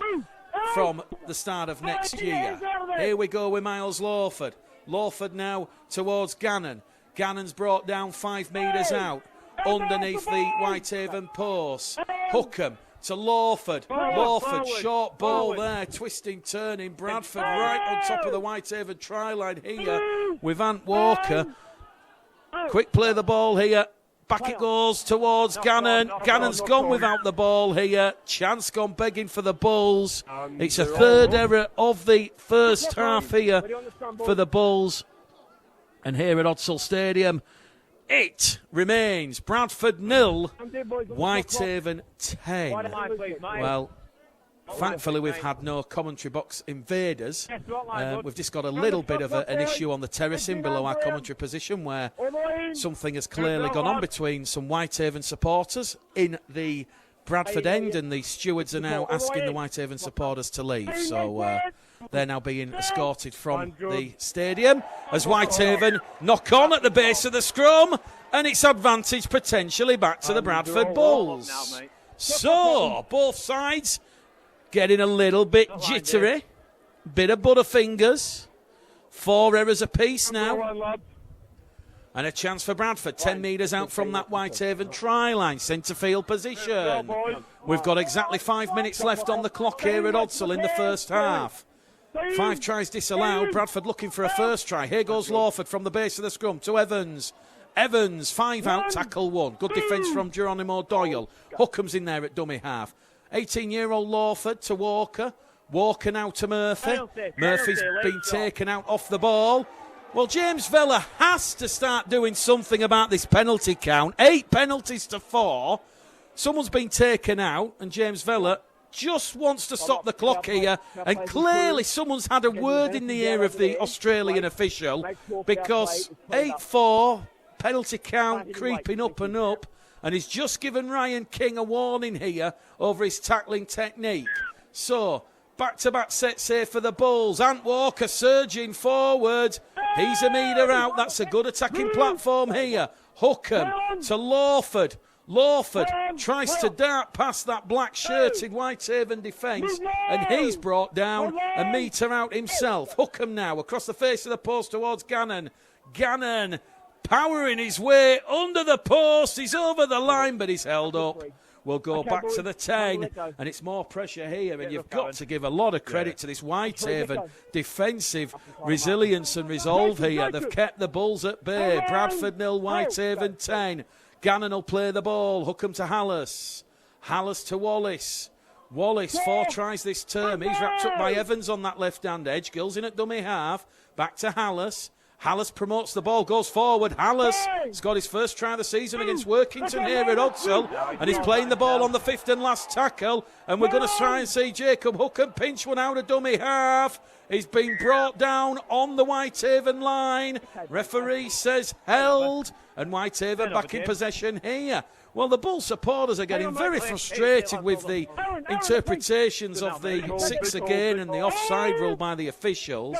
from the start of next year. Here we go with Miles Lawford. Lawford now towards Gannon. Gannon's brought down 5 metres out underneath the Whitehaven post. Hookham to Lawford. Lawford, short ball there, twisting, turning. Bradford right on top of the Whitehaven try line here with Ant Walker. Quick play the ball here. Back it goes towards Gannon. Gannon's gone without the ball here. Chance gone begging for the Bulls. It's a third error of the first half here for the Bulls. And here at Odsall Stadium, it remains Bradford 0, Whitehaven 10. Well, thankfully we've had no commentary box invaders. We've just got a little bit of an issue on the terracing below our commentary position where something has clearly gone on between some Whitehaven supporters in the Bradford end, and the stewards are now asking the Whitehaven supporters to leave. So they're now being escorted from the stadium as Whitehaven knock on at the base of the scrum, and it's advantage potentially back to the Bradford Bulls. So both sides getting a little bit jittery. Bit of butterfingers. 4 errors apiece now. And a chance for Bradford. 10 metres out from that Whitehaven try line. Centre field position. We've got exactly 5 minutes left on the clock here at Odsall in the first half. 5 tries disallowed. Bradford looking for a first try. Here goes Lawford from the base of the scrum to Evans. Evans, 5 out, tackle 1. Good defence from Geronimo Doyle. Hookham's in there at dummy half. 18-year-old Lawford to Walker. Walker now to Murphy. Murphy's been taken out off the ball. Well, James Vella has to start doing something about this penalty count. 8 penalties to 4. Someone's been taken out, and James Vella just wants to stop the clock here. And clearly someone's had a word in the ear of the Australian official, because 8-4, penalty count creeping up and up. And he's just given Ryan King a warning here over his tackling technique. So, back-to-back sets here for the Bulls. Ant Walker surging forward. He's a metre out. That's a good attacking platform here. Hookham to Lawford. Lawford tries to dart past that black-shirted Whitehaven defence, and he's brought down a metre out himself. Hookham now across the face of the post towards Gannon. Gannon powering his way under the post. He's over the line, but he's held up. We'll go back to the 10, and it's more pressure here, and you've got to give a lot of credit to this Whitehaven defensive resilience and resolve here. They've kept the Bulls at bay. Bradford 0, Whitehaven 10. Gannon will play the ball. Hookham to Hallis. Hallis to Wallace. Wallace, 4 tries this term. He's wrapped up by Evans on that left-hand edge. Gill's in at dummy half. Back to Hallis. Hallis promotes the ball, goes forward. Hallis has got his first try of the season against Workington here at Odsall, and he's playing the ball on the 5th and last tackle, and we're going to try and see Jacob Hookham pinch one out of dummy half. He's been brought down on the Whitehaven line. Referee says held, and Whitehaven back in possession here. Well, the Bull supporters are getting very frustrated with the interpretations of the 6 again and the offside rule by the officials.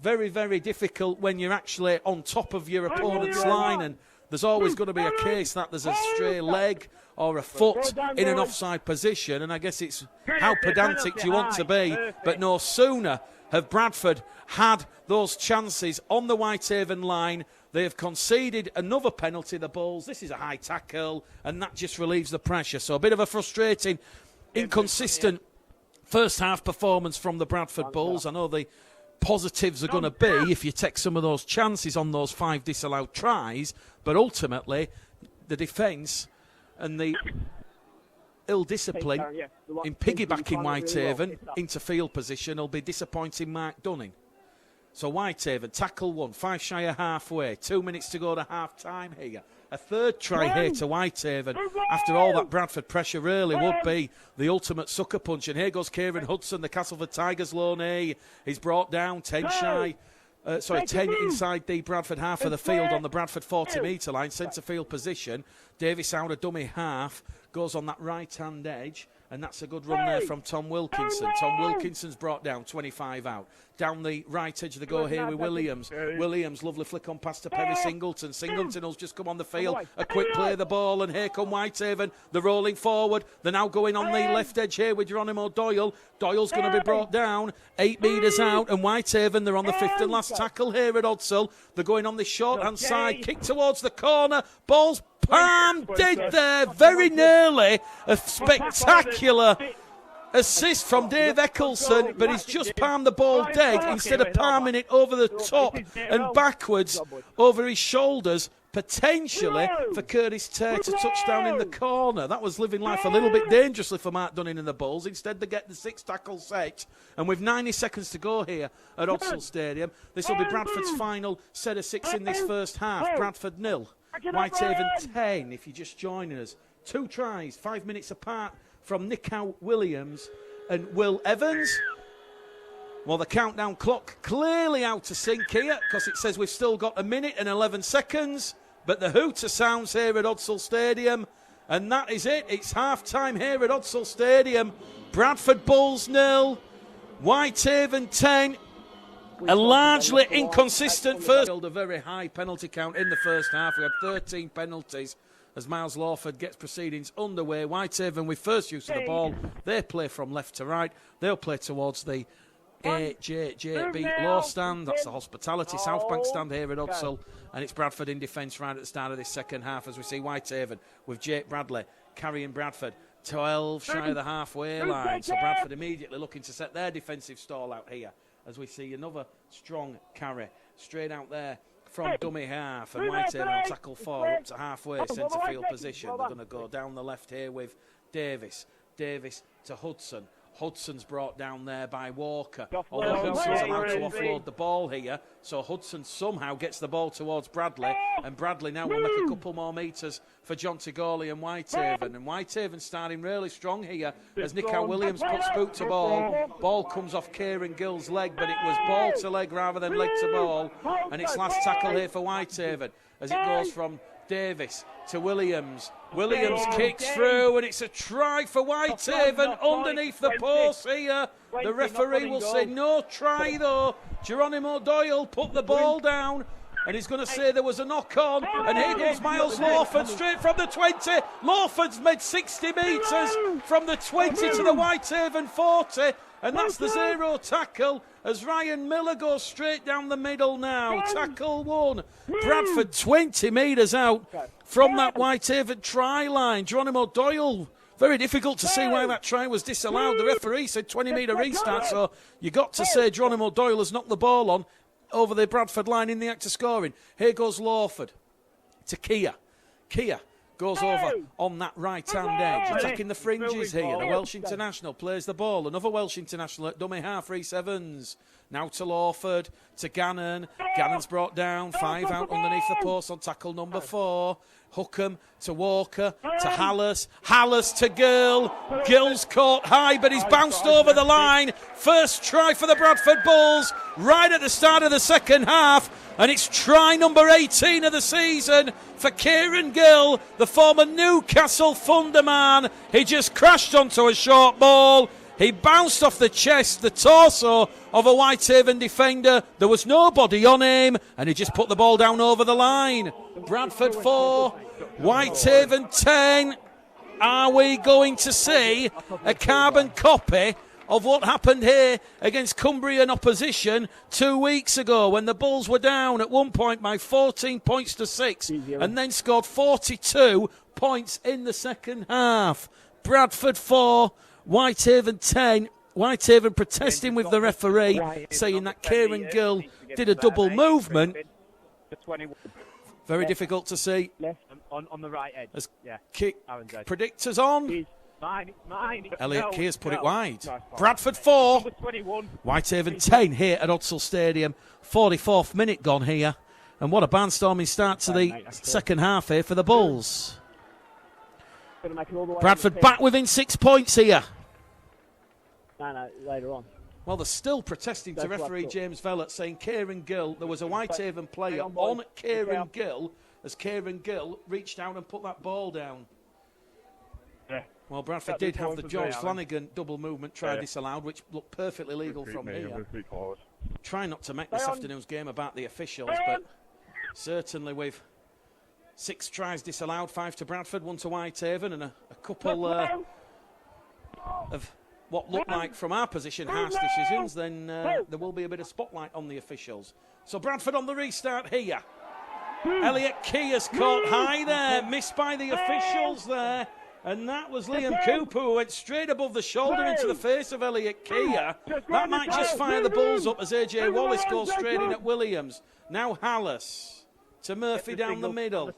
Very, very difficult when you're actually on top of your opponent's line, and there's always going to be a case that there's a stray leg or a foot in an offside position, and I guess it's how pedantic do you want to be. But no sooner have Bradford had those chances on the Whitehaven line, they have conceded another penalty, the Bulls. This is a high tackle, and that just relieves the pressure. So a bit of a frustrating, inconsistent first half performance from the Bradford Bulls. I know the positives are going to be if you take some of those chances on those 5 disallowed tries, but ultimately the defence and the ill discipline in piggybacking Whitehaven into field position will be disappointing Mark Dunning. So Whitehaven, tackle 1, 5 shy of halfway, 2 minutes to go to half time here. A third try here to Whitehaven after all that Bradford pressure really would be the ultimate sucker punch. And here goes Kieran Hudson, the Castleford Tigers loanee. He's brought down 10 shy. 10 inside the Bradford half of the field on the Bradford 40-metre line, centre field position. Davis out a dummy half, goes on that right-hand edge, and that's a good run there from Tom Wilkinson. Tom Wilkinson's brought down 25 out. Down the right edge of the go here with Williams. Williams, lovely flick on past to Perry Singleton. Singleton will just come on the field. A quick play the ball, and here come Whitehaven. They're rolling forward. They're now going on the left edge here with Geronimo Doyle. Doyle's going to be brought down 8 metres out, and Whitehaven, they're on the 5th and last tackle here at Odsall. They're going on the short-hand side. Kick towards the corner. Ball's palmed dead there. Very nearly a spectacular assist from Dave Eccleston, but he's just palmed the ball dead instead of palming it over the top and backwards over his shoulders, potentially for Curtis Tay to touch down in the corner. That was living life a little bit dangerously for Mark Dunning and the Bulls. Instead, they get the 6 tackle set, and with 90 seconds to go here at Odsall Stadium, this will be Bradford's final set of 6 in this first half. Bradford 0, Whitehaven 10, if you're just joining us. 2 tries, 5 minutes apart from Nick Williams and Will Evans. Well, the countdown clock clearly out of sync here because it says we've still got 1 minute and 11 seconds. But the hooter sounds here at Odsall Stadium. And that is it. It's half-time here at Odsall Stadium. Bradford Bulls 0, Whitehaven 10. A largely inconsistent first. A very high penalty count in the first half. We had 13 penalties as Miles Lawford gets proceedings underway. Whitehaven with first use of the ball. They play from left to right. They'll play towards the AJJB Law stand. That's the hospitality South Bank stand here at Odsall. And it's Bradford in defence right at the start of this second half as we see Whitehaven with Jake Bradley carrying Bradford 12 shy of the halfway line. So Bradford immediately looking to set their defensive stall out here as we see another strong carry straight out there from dummy half, and Whitehaven on tackle 4 up to halfway centre field position. They're going to go down the left here with Davis to Hudson. Hudson's brought down there by Walker, although Hudson's allowed to offload the ball here, so Hudson somehow gets the ball towards Bradley, and Bradley now will make a couple more metres for John Tigorley and Whitehaven. And Whitehaven starting really strong here as Nick Williams puts boot to ball. Ball comes off Kieran Gill's leg, but it was ball to leg rather than leg to ball, and it's last tackle here for Whitehaven as it goes from Davis to Williams. Williams kicks through, and it's a try for Whitehaven underneath the post here. The referee will say no try though. Geronimo Doyle put the ball down, and he's going to say there was a knock on. And here goes Miles Lawford straight from the 20. Lawford's made 60 metres from the 20 to the Whitehaven 40. And that's the 0 tackle as Ryan Miller goes straight down the middle now. Tackle 1. Bradford 20 metres out from that Whitehaven try line. Geronimo Doyle, very difficult to see why that try was disallowed. The referee said 20-metre restart, so you got to say Geronimo Doyle has knocked the ball on over the Bradford line in the act of scoring. Here goes Lawford to Kia. Kia goes over on that right-hand edge, attacking the fringes here. The Welsh international plays the ball. Another Welsh international at dummy half, Rhys Evans. Now to Lawford, to Gannon. Gannon's brought down, 5 out underneath the post on tackle number 4. Hookham to Walker, to Hallis. Hallis to Gill. Gill's caught high, but he's bounced over the line. First try for the Bradford Bulls, right at the start of the second half. And it's try number 18 of the season for Kieran Gill, the former Newcastle Thunder man. He just crashed onto a short ball. He bounced off the chest, the torso of a Whitehaven defender. There was nobody on him, and he just put the ball down over the line. Bradford 4, Whitehaven 10. Are we going to see a carbon copy of what happened here against Cumbrian opposition 2 weeks ago when the Bulls were down at one point by 14 points to 6 and then scored 42 points in the second half? Bradford 4, Whitehaven 10 Whitehaven protesting with the referee, saying that Kieran Gill did a double movement. Very difficult to see. On the right edge. As kick predictors on. Elliot Kear's put it wide. Bradford 4, Whitehaven 10 here at Odsal Stadium. 44th minute gone here. And what a barnstorming start to the second half here for the Bulls. Bradford back within 6 points here. No, later on. Well, they're still protesting to referee James Vellett, saying Kieran Gill, there was a Whitehaven player on Kieran Gill as Kieran Gill reached out and put that ball down. Well, Bradford did have the George Flanagan double movement try disallowed, which looked perfectly legal from here. Try not to make this afternoon's game about the officials, but certainly with 6 tries disallowed, 5 to Bradford, 1 to Whitehaven, and a couple of what looked like, from our position, harsh decisions, then there will be a bit of spotlight on the officials. So Bradford on the restart here. Elliot Kear's caught high there, missed by the officials there. And that was Liam Cooper, who went straight above the shoulder into the face of Elliot Kear. That might just fire the Bulls up as AJ Wallace goes straight in at Williams. Now Hallis to Murphy down the middle.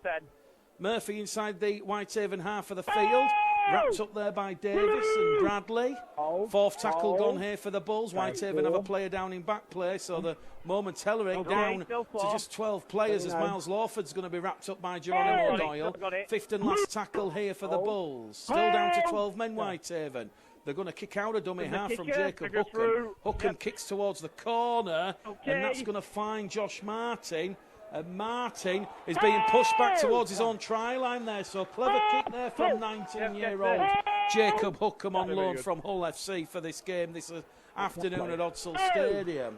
Murphy inside the Whitehaven half of the field. Wrapped up there by Davis and Bradley. 4th tackle gone here for the Bulls. Whitehaven have a player down in back play, so the momentarily down to just 12 players as Miles Lawford's going to be wrapped up by Geronimo Doyle. 5th and last tackle here for the Bulls. Still down to 12 men, Whitehaven. They're going to kick out a dummy half from Jacob Hookham. Hookham kicks towards the corner, and that's going to find Josh Martin. And Martin is being pushed back towards his own try line there. So clever kick there from 19-year-old Jacob Hookham on loan from Hull FC for this game this afternoon at Odsal Stadium.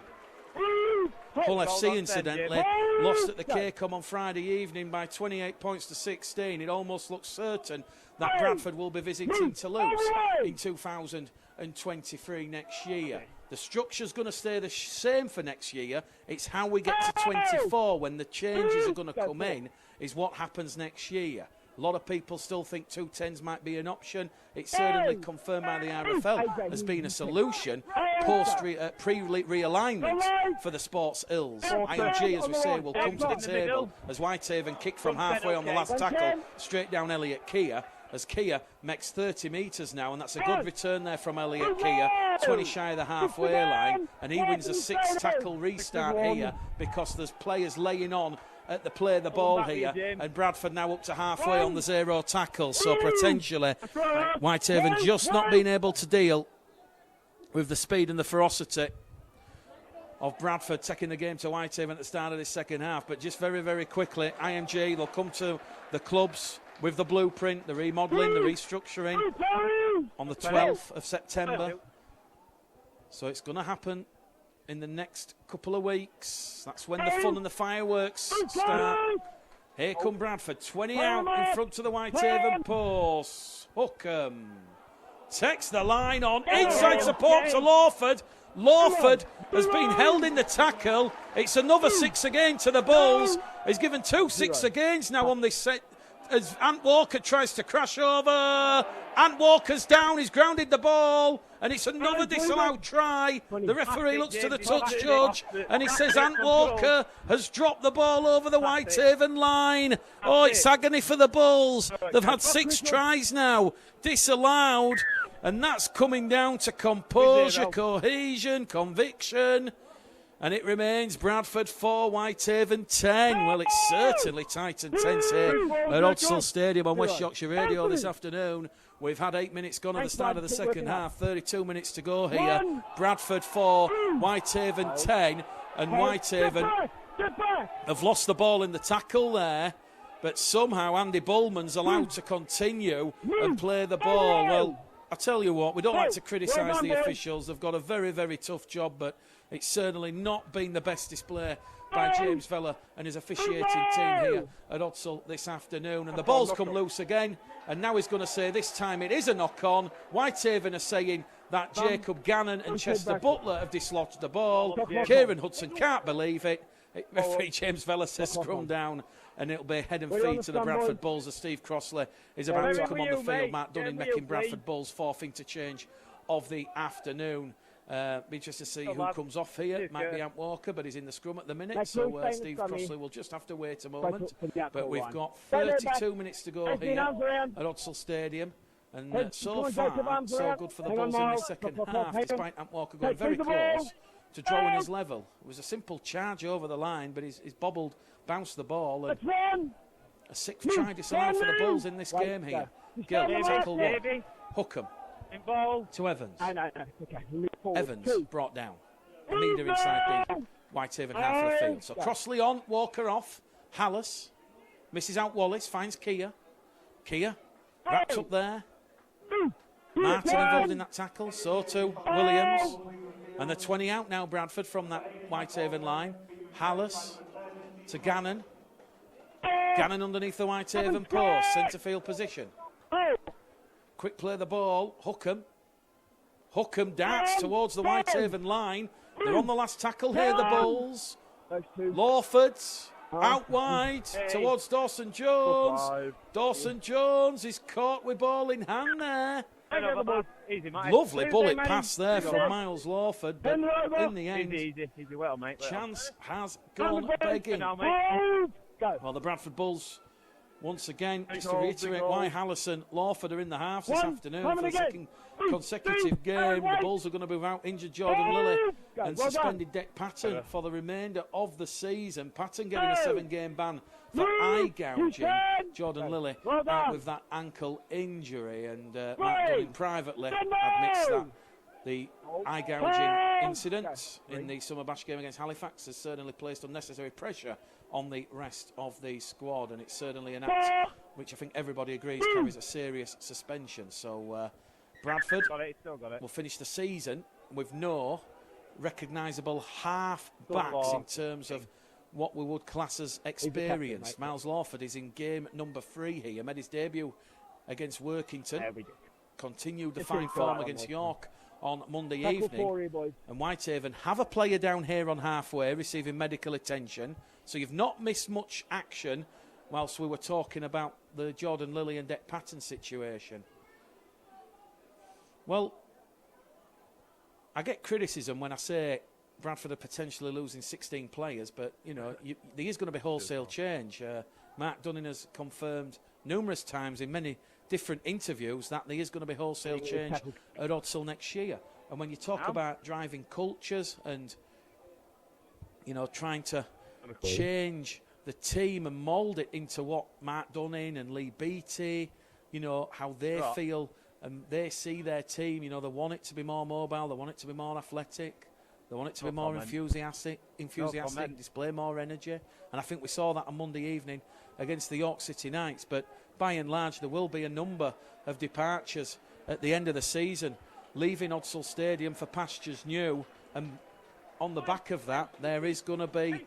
Hull FC, incidentally, lost at the Cacom on Friday evening by 28 points to 16. It almost looks certain that Bradford will be visiting Toulouse in 2023 next year. The structure's going to stay the same for next year. It's how we get to 24 when the changes are going to come in is what happens next year. A lot of people still think 210s might be an option. It's certainly confirmed by the RFL as being a solution pre-realignment for the sports ills. IMG, as we say, will come to the table as Whitehaven kick from halfway on the last tackle straight down Elliot Kear. As Kear makes 30 metres now, and that's a good return there from Elliot Kear, 20 shy of the halfway line, and he wins a 6-tackle restart here because there's players laying on at the play of the ball here, and Bradford now up to halfway on the 0 tackle, so potentially Whitehaven just not being able to deal with the speed and the ferocity of Bradford taking the game to Whitehaven at the start of this second half. But just very, very quickly, IMG, they'll come to the clubs with the blueprint, the remodelling, the restructuring on the 12th of September. So it's going to happen in the next couple of weeks. That's when the fun and the fireworks start. Here come Bradford, 20 out in front of the Whitehaven post. Hookham takes the line on, inside support to Lawford. Lawford has been held in the tackle. It's another 6 again to the Bulls. He's given 2 6 agains now on this set. As Ant Walker tries to crash over. Ant Walker's down, he's grounded the ball, and it's another disallowed try. The referee looks to the touch judge, and he says Ant Walker has dropped the ball over the Whitehaven line. Oh, it's agony for the Bulls. They've had 6 tries now, disallowed, and that's coming down to composure, cohesion, conviction. And it remains Bradford 4, Whitehaven 10. Well, it's certainly tight and tense here at Odsal Stadium on West Yorkshire Radio this afternoon. We've had 8 minutes gone at the start of the second half, 32 minutes to go here. Bradford 4, Whitehaven 10. And Whitehaven have lost the ball in the tackle there. But somehow Andy Bullman's allowed to continue and play the ball. Well, I tell you what, we don't like to criticise the officials. They've got a very, very tough job, but it's certainly not been the best display by James Vella and his officiating team here at Odsal this afternoon. And the ball's come loose again, and now he's going to say this time it is a knock-on. Whitehaven are saying that Jacob Gannon and Chester Butler have dislodged the ball. Kieran Hudson can't believe it. Referee James Vella says scrum down, and it'll be head and feet to the Bradford Bulls as Steve Crossley is about to come on the field. Mark Dunning making Bradford Bulls 4th interchange of the afternoon. Be interested to see who comes off here. It might be Ant Walker, but he's in the scrum at the minute, so Steve Crossley will just have to wait a moment. But we've got 32 minutes to go here at Odsal Stadium. And so far, so good for the Bulls in the second half, despite Ant Walker going very close to drawing his level. It was a simple charge over the line, but he's bounced the ball. And a sixth try disallowed for the Bulls in this game here. Gill, tackle one. Hookham to Evans. Evans brought down. Amida inside the Whitehaven half of the field. So Crossley on, Walker off. Hallis misses out Wallace, finds Kia. Kia wraps up there. Martin involved in that tackle, so too Williams. And the 20 out now, Bradford, from that Whitehaven line. Hallis to Gannon. Gannon underneath the Whitehaven post, centre field position. Quick play the ball, Hookham. Hookham darts towards the Whitehaven line. They're on the last tackle here, the Bulls. Lawford out wide towards Dawson Jones. Dawson Jones is caught with ball in hand there. Lovely bullet pass there from Miles Lawford, but in the end, chance has gone begging. Well, the Bradford Bulls, once again, just to reiterate why Hallison, Lawford are in the halves this afternoon for the second consecutive game. The Bulls are going to be without injured Jordan Lilly and suspended Dec Patton for the remainder of the season. Patton getting a 7-game ban for eye gouging. Jordan Lilly out with that ankle injury, and Matt Dunning privately admits that the eye gouging incident in the Summer Bash game against Halifax has certainly placed unnecessary pressure on the rest of the squad, and it's certainly an act which I think everybody agrees carries a serious suspension. So Bradford will finish the season with no recognisable half-backs in terms of what we would class as experience. Miles Lawford is in game number 3 here, made his debut against Workington, continued the fine form against York on Monday evening, and Whitehaven have a player down here on halfway receiving medical attention, so you've not missed much action whilst we were talking about the Jordan Lilly and Dec Patton situation. Well, I get criticism when I say Bradford are potentially losing 16 players, but you know there is going to be wholesale change. Mark Dunning has confirmed numerous times in many different interviews that there is going to be wholesale change at Odsal next year. And when you talk about driving cultures and trying to change the team and mould it into what Mark Dunning and Lee Beattie, how they feel and they see their team, they want it to be more mobile, they want it to be more athletic, they want it to be more enthusiastic, display more energy. And I think we saw that on Monday evening against the York City Knights. But by and large, there will be a number of departures at the end of the season, leaving Odsal Stadium for pastures new. And on the back of that, there is going to be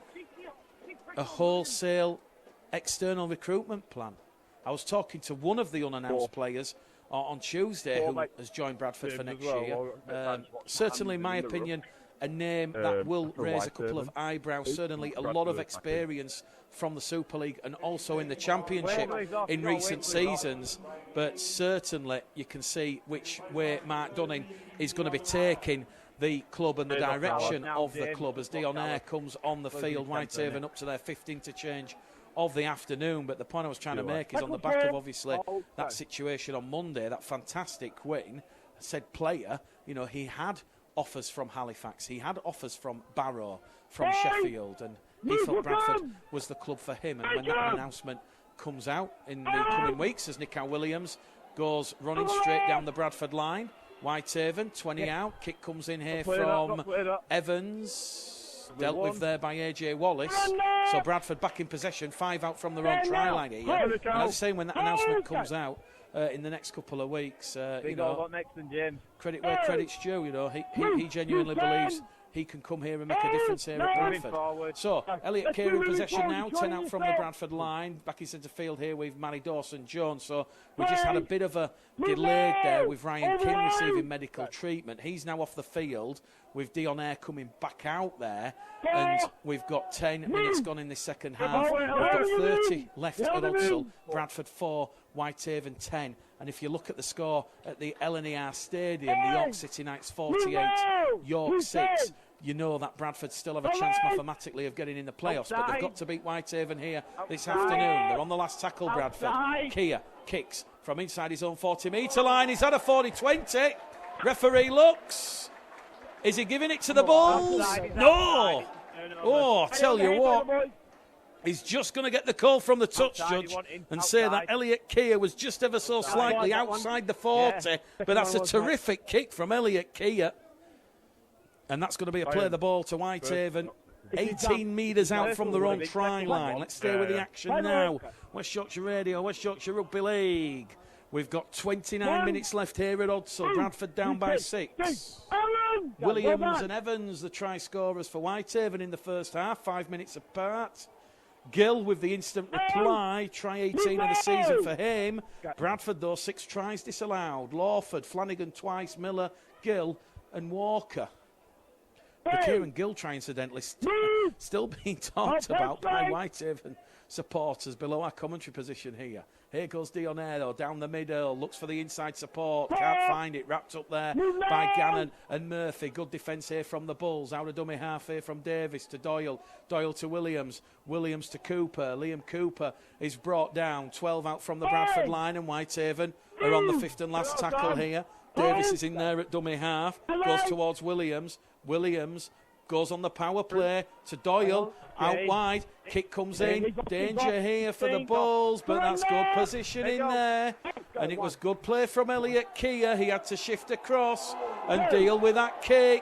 a wholesale external recruitment plan. I was talking to one of the unannounced players on Tuesday who has joined Bradford for next year. Certainly, in my opinion, a name that will raise a couple of eyebrows. Certainly a lot of experience from the Super League and also in the Championship in recent seasons. But certainly you can see which way Mark Dunning is going to be taking the club and the direction of the club as Dion Ayre comes on the field. Whitehaven up to their 5th interchange of the afternoon. But the point I was trying to make is on the back of obviously that situation on Monday, that fantastic win, said player, he had offers from Halifax, he had offers from Barrow, from Sheffield, and he thought Bradford was the club for him. And when that announcement comes out in the coming weeks as Nico Williams goes running straight down the Bradford line, Whitehaven 20 out, kick comes in here from Evans, dealt with there by AJ Wallace. So Bradford back in possession, 5 out from their own try line here. And as I was saying, when that announcement comes out in the next couple of weeks, credit where credit's due. He genuinely believes he can come here and make a difference here at Bradford. So Elliot Carey in possession now, 10 out from the Bradford line, back in centre field here with Manny Dawson-Jones. So we just had a bit of a delay there with Ryan King receiving medical treatment. He's now off the field with Dion Ayre coming back out there, and we've got 10 minutes gone in this second half. We've got 30 left at Odsal. Bradford 4, Whitehaven 10. And if you look at the score at the LNER Stadium, the York City Knights 48, York 6, you know that Bradford still have a chance mathematically of getting in the playoffs, but they've got to beat Whitehaven here this afternoon. They're on the last tackle, Bradford. Kia kicks from inside his own 40-metre line. He's had a 40-20. Referee looks. Is he giving it to the Bulls? No! Oh, I tell you what. He's just going to get the call from the touch judge and say that Elliot Kia was just ever so slightly outside the 40, but that's a terrific kick from Elliot Kia. And that's going to be a play the ball to Whitehaven. 18 metres out from their own try line. Let's stay with the action now. West Yorkshire Radio, West Yorkshire Rugby League. We've got 29 minutes left here at Odsall. Bradford down by 6. Williams and Evans, the try scorers for Whitehaven in the first half, 5 minutes apart. Gill with the instant reply, try 18 of the season for him. Bradford, though, 6 tries disallowed. Lawford, Flanagan twice, Miller, Gill and Walker. The Kieran Gill try, incidentally, still being talked about by Whitehaven supporters below our commentary position here. Here goes Dionero down the middle, looks for the inside support, can't find it, wrapped up there by Gannon and Murphy. Good defence here from the Bulls, out of dummy half here from Davis to Doyle, Doyle to Williams, Williams to Cooper, Liam Cooper is brought down, 12 out from the Bradford line, and Whitehaven are on the 5th and last tackle here. Davis is in there at dummy half, goes towards Williams, Williams goes on the power play to Doyle, out wide, kick comes in, danger here for the Bulls, but that's good position in there, and it was good play from Elliot Kia. He had to shift across and deal with that kick,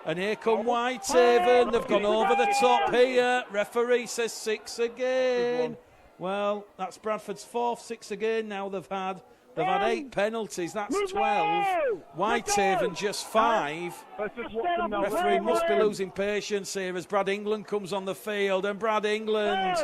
and here come Whitehaven. They've gone over the top here. Referee says 6 again. Well, that's Bradford's 4th 6 again now they've had. They've had 8 penalties, that's 12. Whitehaven just 5. Referee must be losing patience here as Brad England comes on the field. And Brad England,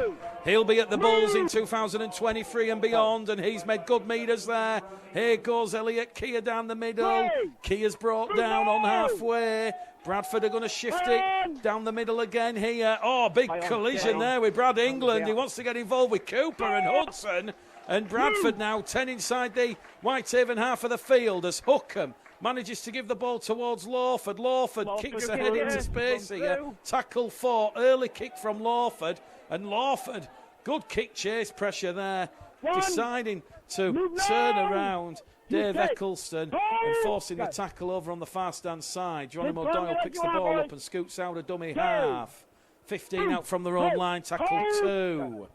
he'll be at the Bulls in 2023 and beyond, and he's made good meters there. Here goes Elliot Kia down the middle. Kia's brought down on halfway. Bradford are going to shift it down the middle again here. Oh, big collision there with Brad England. He wants to get involved with Cooper and Hudson. And Bradford now 10 inside the Whitehaven half of the field as Hookham manages to give the ball towards Lawford. Lawford kicks ahead into space here. Tackle 4, early kick from Lawford. And Lawford, good kick chase pressure there. Deciding to turn around Dave Eccleston and forcing the tackle over on the far stand side. Geronimo Doyle picks the ball up and scoots out a dummy half. 15 out from their own line, tackle 2.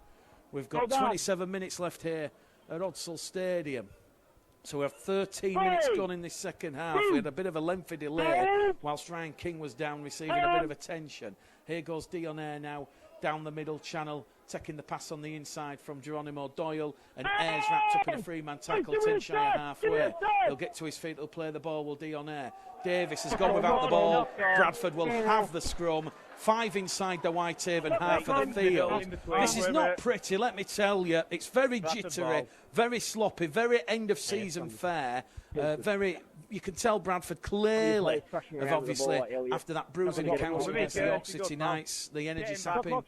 We've got 27 minutes left here at Odsall Stadium. So we have 13 minutes gone in this second half. We had a bit of a lengthy delay whilst Ryan King was down receiving a bit of attention. Here goes Dionair now down the middle channel, taking the pass on the inside from Geronimo Doyle, and Ayres wrapped up in a 3-man tackle, 10 shy of halfway. He'll get to his feet, he'll play the ball, will Dionair. Davis has gone without the ball. Bradford will have the scrum. 5 inside the Whitehaven half of the field. This is not pretty, let me tell you. It's very jittery, very sloppy, very end-of-season fair. You can tell Bradford clearly have obviously, after that bruising encounter against the York City Knights, the energy-sapping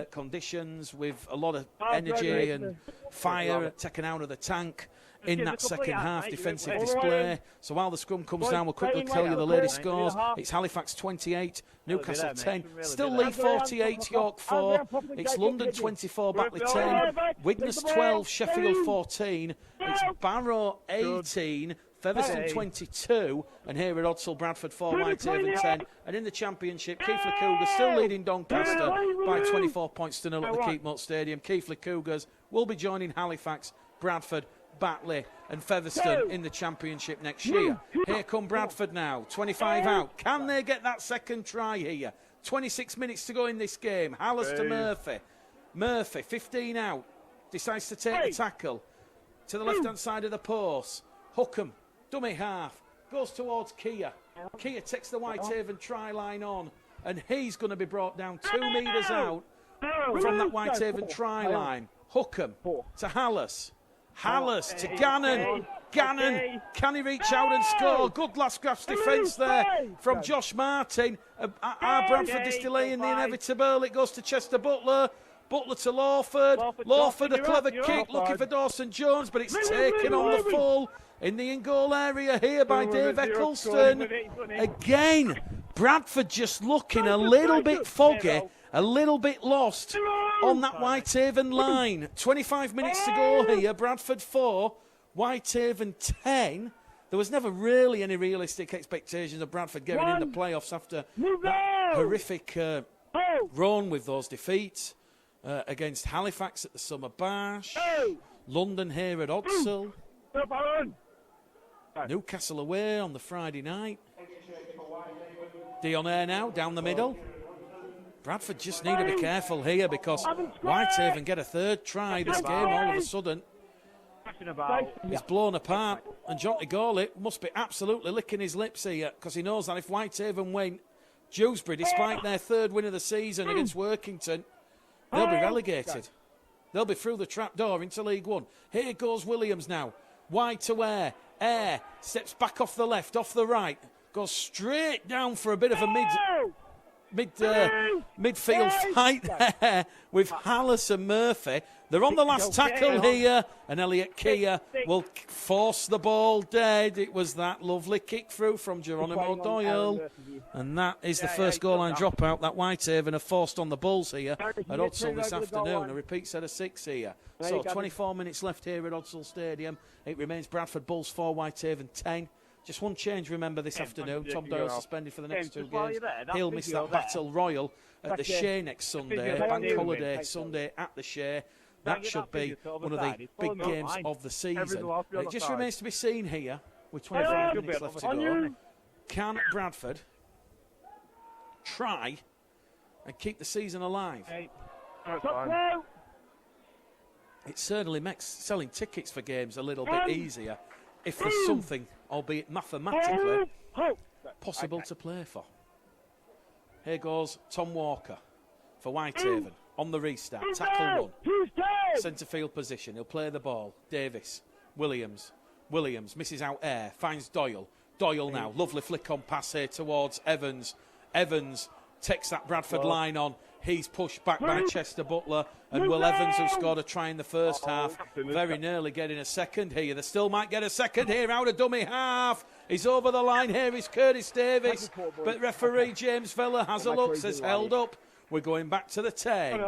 conditions with a lot of energy and fire taken out of the tank in that second half defensive display. So while the scrum comes down, we'll quickly tell you the latest scores. It's Halifax 28, Newcastle 10, still Leigh 48, York 4. It's London 24, Batley 10, Widnes 12, Sheffield 14. It's Barrow 18, Featherstone 22, and here at Odsall, Bradford 4, Whitehaven 10. And in the Championship, Keighley Cougars still leading Doncaster by 24 points to 0 at the Keighley Stadium. Keighley Cougars will be joining Halifax, Bradford, Batley and Featherstone in the Championship next year. Here come Bradford now, 25 out. Can they get that second try here? 26 minutes to go in this game. Hallis to Murphy. Murphy, 15 out, decides to take the tackle to the left-hand side of the post. Hookham, dummy half, goes towards Kia. Kia takes the Whitehaven try line on, and he's going to be brought down 2 metres out from that Whitehaven try line. Hookham to Hallis. Hallis to Gannon. Gannon, can he reach out and score? Good last grasp defence there from Josh Martin. Bradford is delaying the inevitable. It goes to Chester Butler. Butler to Lawford. Lawford, a clever kick, looking for Dawson Jones, but it's taken on the full in the in-goal area here by Dave Eccleston. Again, Bradford just looking a little bit foggy, a little bit lost on that Whitehaven line. 25 minutes to go here. Bradford 4, Whitehaven 10. There was never really any realistic expectations of Bradford getting in the playoffs after that horrific run with those defeats against Halifax at the Summer Bash, London here at Odsall, Newcastle away on the Friday night. Dion Air now, down the middle. Bradford just need to be careful here because Whitehaven get a third try this game all of a sudden. He's blown apart, and Jonty Gawley must be absolutely licking his lips here because he knows that if Whitehaven win, Dewsbury, despite their third win of the season against Workington, they'll be relegated. They'll be through the trapdoor into League One. Here goes Williams now. Wide to Air. Air steps back off the left, off the right. Goes straight down for a bit of a midfield fight there with Hallis and Murphy. They're on the last tackle here, and Elliot Kia will force the ball dead. It was that lovely kick through from Geronimo Doyle, and that is the first goal line dropout that Whitehaven have forced on the Bulls here at Odsall this afternoon. A repeat set of 6 here. So 24 minutes left here at Odsall Stadium. It remains Bradford Bulls 4, Whitehaven 10. Just one change, remember, this afternoon. Tom Doyle suspended for the next 2 games. He'll miss that Battle Royal at the Shea next Sunday, Bank Holiday Sunday at the Shea. That should be one of the big games of the season. It just remains to be seen here, with 25 minutes left to go. Can Bradford try and keep the season alive? It certainly makes selling tickets for games a little bit easier if there's something, albeit mathematically, possible to play for. Here goes Tom Walker for Whitehaven on the restart. Tackle 1. Centre field position. He'll play the ball. Davis. Williams. Williams misses out Air. Finds Doyle. Doyle now. Lovely flick on pass here towards Evans. Evans takes that Bradford line on. He's pushed back by Chester Butler and Will Evans, who scored a try in the first half. Very nearly getting a second here. They still might get a second here out of dummy half. He's over the line here. Is Curtis Davis. But referee James Vella has a look. Says held up. We're going back to the 10.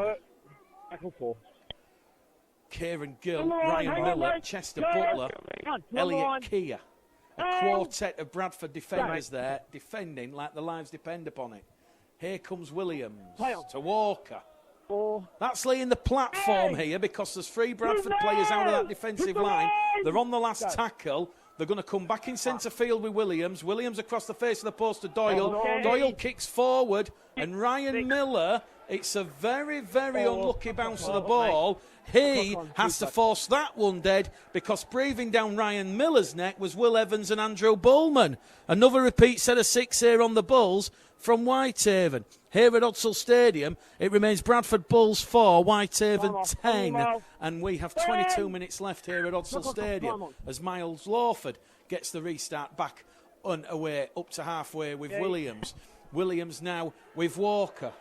Kieran Gill, Ryan Miller, Chester Butler, Elliot Kia. A quartet of Bradford defenders there, defending like their lives depend upon it. Here comes Williams to Walker. That's laying the platform here because there's 3 Bradford players out of that defensive line. They're on the last tackle. They're going to come back in centre field with Williams. Williams across the face of the post to Doyle. Doyle kicks forward, and Ryan Miller, it's a very, very unlucky bounce of the ball. He has to force that one dead because breathing down Ryan Miller's neck was Will Evans and Andrew Bullman. Another repeat set of 6 here on the Bulls from Whitehaven. Here at Odsall Stadium, it remains Bradford Bulls 4, Whitehaven 10. And we have 22 minutes left here at Odsall Stadium as Miles Lawford gets the restart back and away up to halfway with Williams. Williams now with Walker.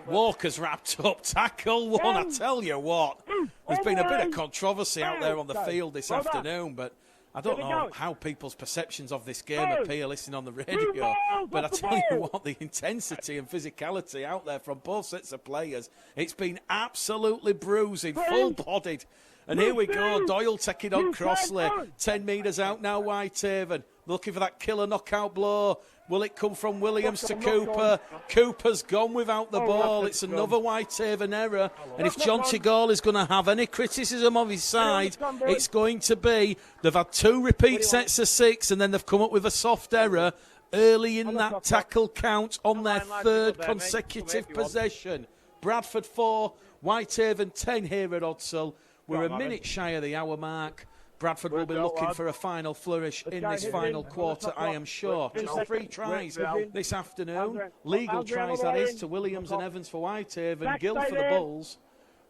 Walker's wrapped up. Tackle 1, I tell you what. There's been a bit of controversy out there on the field this afternoon, but I don't know how people's perceptions of this game appear listening on the radio, but I tell you what, the intensity and physicality out there from both sets of players, it's been absolutely bruising, full-bodied. And here we go, Doyle taking on Crossley, 10 metres out now, Whitehaven, looking for that killer knockout blow. Will it come from Williams to Cooper? Cooper's gone without the ball. It's another Whitehaven error. And if John Tigall is going to have any criticism of his side, it's going to be they've had 2 repeat sets of 6 and then they've come up with a soft error early in that tackle count on their 3rd consecutive possession. Bradford 4, Whitehaven 10 here at Odsall. We're a minute shy of the hour mark. Bradford will be looking for a final flourish in this final quarter, I am sure. Just 3 tries this afternoon. Legal tries, that is, to Williams and Evans for Whitehaven, Gill for the Bulls.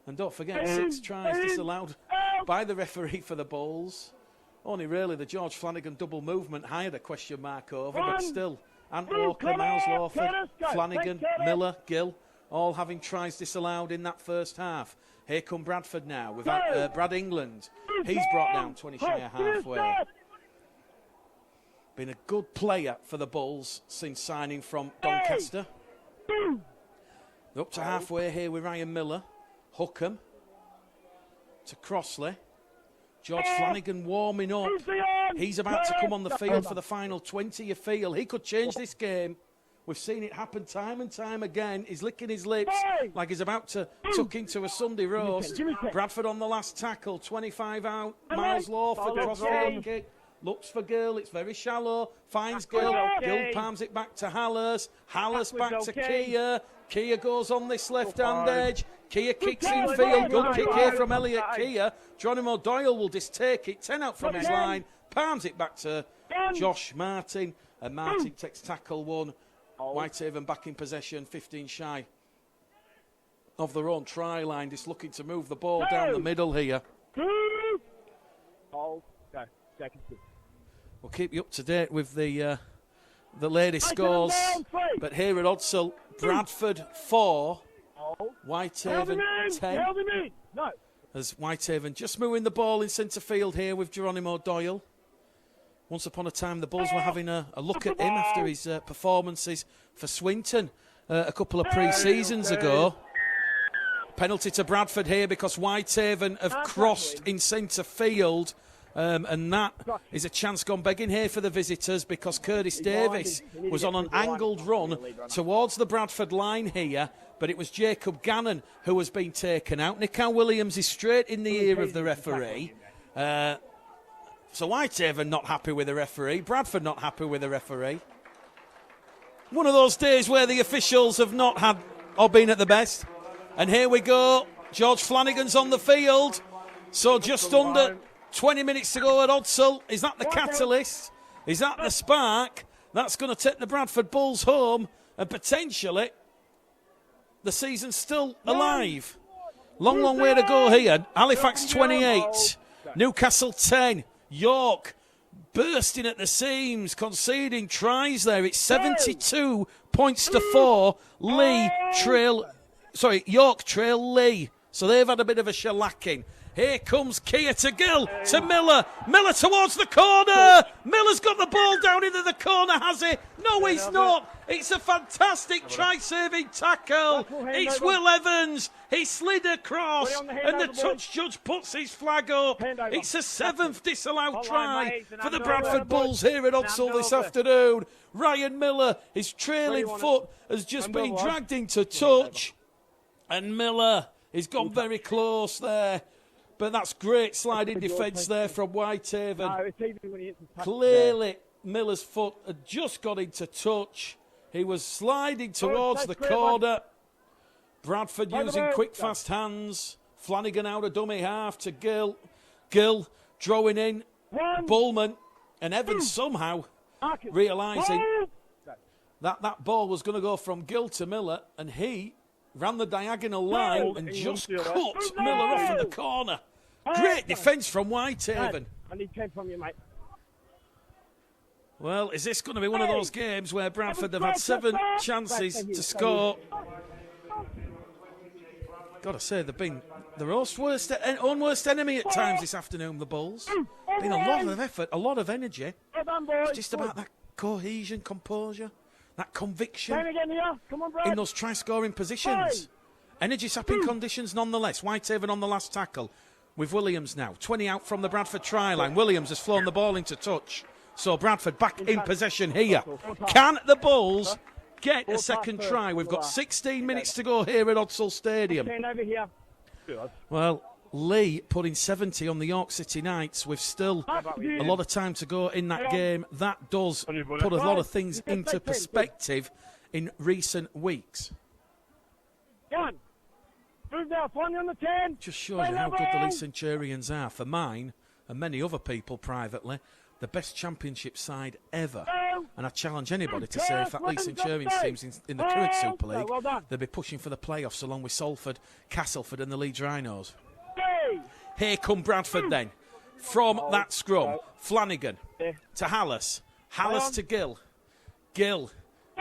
And don't forget, 6 tries disallowed by the referee for the Bulls. Only really the George Flanagan double movement hired a question mark over, but still. Ant Walker, Miles Lawford, Flanagan, Miller, Gill. all having tries disallowed in that first half. Here come Bradford now with Brad England. He's brought down 20 shy of halfway. Been a good player for the Bulls since signing from Doncaster. They're up to halfway here with Ryan Miller. Hookham to Crossley. George Flanagan warming up. He's about to come on the field for the final 20, you feel. He could change this game. We've seen it happen time and time again. He's licking his lips like he's about to tuck into a Sunday roast. Bradford on the last tackle. 25 out. Miles Lawford cross-field kick. Looks for Gill. It's very shallow. Finds Gill. Gill palms it back to Hallis. Hallis back to Kia. Kia goes on this left-hand edge. Kia kicks in field. Good kick here from Elliot Kia. Geronimo Doyle will just take it. 10 out from his line. Palms it back to Josh Martin. And Martin takes tackle 1. Whitehaven back in possession, 15 shy of their own try line. Just looking to move the ball down the middle here. We'll keep you up to date with the latest scores. But here at Odsall, Bradford 4, Whitehaven 10. As Whitehaven just moving the ball in centre field here with Geronimo Doyle. Once upon a time, the Bulls were having a look at him after his performances for Swinton a couple of pre-seasons ago. Penalty to Bradford here because Whitehaven have crossed in centre field. And that is a chance gone begging here for the visitors because Curtis Davis was on an angled run towards the Bradford line here, but it was Jacob Gannon who was being taken out. Nickal Williams is straight in the ear of the referee. So Whitehaven not happy with the referee. Bradford not happy with the referee. One of those days where the officials have not had or been at the best. And here we go. George Flanagan's on the field. So just under 20 minutes to go at Odsall. Is that the catalyst? Is that the spark? That's going to take the Bradford Bulls home. And potentially, the season's still alive. Long way to go here. Halifax 28. Newcastle 10. York bursting at the seams, conceding tries there. It's 72 points to 4. York trail Lee. So they've had a bit of a shellacking. Here comes Kia to Gill, to Miller. Miller towards the corner. Miller's got the ball down into the corner, has he? No, he's not. It's a fantastic try-saving tackle. It's Will Evans. He slid across, and the touch judge puts his flag up. It's a 7th disallowed try for the Bradford Bulls here at Odsall this afternoon. Ryan Miller, his trailing foot has just been dragged into touch, and Miller has gone very close there. But that's great sliding defence there from Whitehaven. Clearly, Miller's foot had just got into touch. He was sliding towards the corner. Bradford using quick, fast hands. Flanagan out of dummy half to Gill. Gill drawing in. Bullman and Evans somehow realising that ball was going to go from Gill to Miller, and he ran the diagonal line and just cut Miller off in the corner. Great defence from Whitehaven. I need 10 from you, mate. Well, is this going to be one of those games where Bradford have had 7 chances to score? Got to say, they've been their own worst enemy at times this afternoon, the Bulls. Been a lot of effort, a lot of energy. It's just about that cohesion, composure, that conviction in those try-scoring positions. Energy-sapping conditions nonetheless. Whitehaven on the last tackle with Williams now. 20 out from the Bradford try line. Williams has flown the ball into touch. So Bradford back in possession here. Can the Bulls get a second try? We've got 16 minutes to go here at Odsall Stadium. Well, Lee putting 70 on the York City Knights with still a lot of time to go in that game. That does put a lot of things into perspective in recent weeks. Just shows you how good the Lee Centurions are. For mine, and many other people privately, the best championship side ever. And I challenge anybody to say if that Lee Centurions team's in the current Super League, they'll be pushing for the playoffs along with Salford, Castleford and the Leeds Rhinos. Here come Bradford then. From that scrum, Flanagan to Hallis. Hallis to Gill. Gill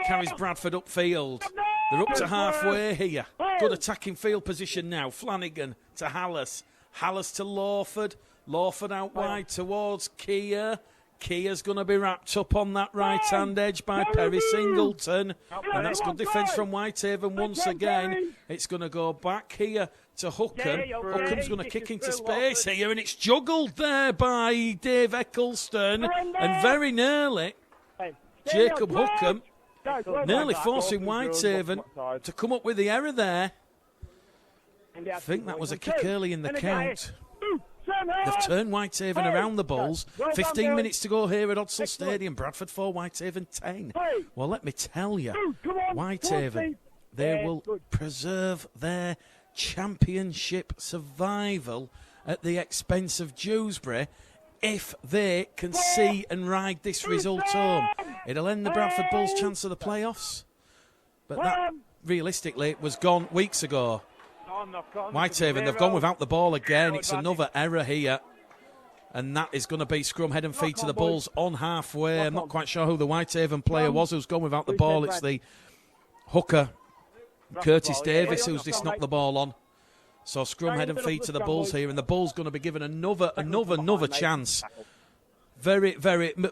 carries Bradford upfield. They're up to halfway here. Good attacking field position now. Flanagan to Hallis. Hallis to Lawford. Lawford out wide towards Keir. Keir's going to be wrapped up on that right-hand edge by Perry Singleton. And that's good defence from Whitehaven once again. It's going to go back here to Hookham. Hookham's going to kick into space here, and it's juggled there by Dave Eccleston. And very nearly, Jacob Hookham nearly forcing Whitehaven to come up with the error there. I think that was a kick early in the count. They've turned Whitehaven around the Bulls. 15 minutes to go here at Odsal Stadium. Bradford 4, Whitehaven 10. Well, let me tell you, Whitehaven, they will preserve their championship survival at the expense of Dewsbury if they can see and ride this result home. It'll end the Bradford Bulls' chance of the playoffs. But that, realistically, was gone weeks ago. Whitehaven, they've gone without the ball again. It's another error here. And that is going to be scrum, head and feet to the Bulls on halfway. I'm not quite sure who the Whitehaven player was who's gone without the ball. It's the hooker, Curtis Davis, who's just knocked the ball on. So scrum, head and feet to the Bulls here. And the Bulls going to be given another chance. Very,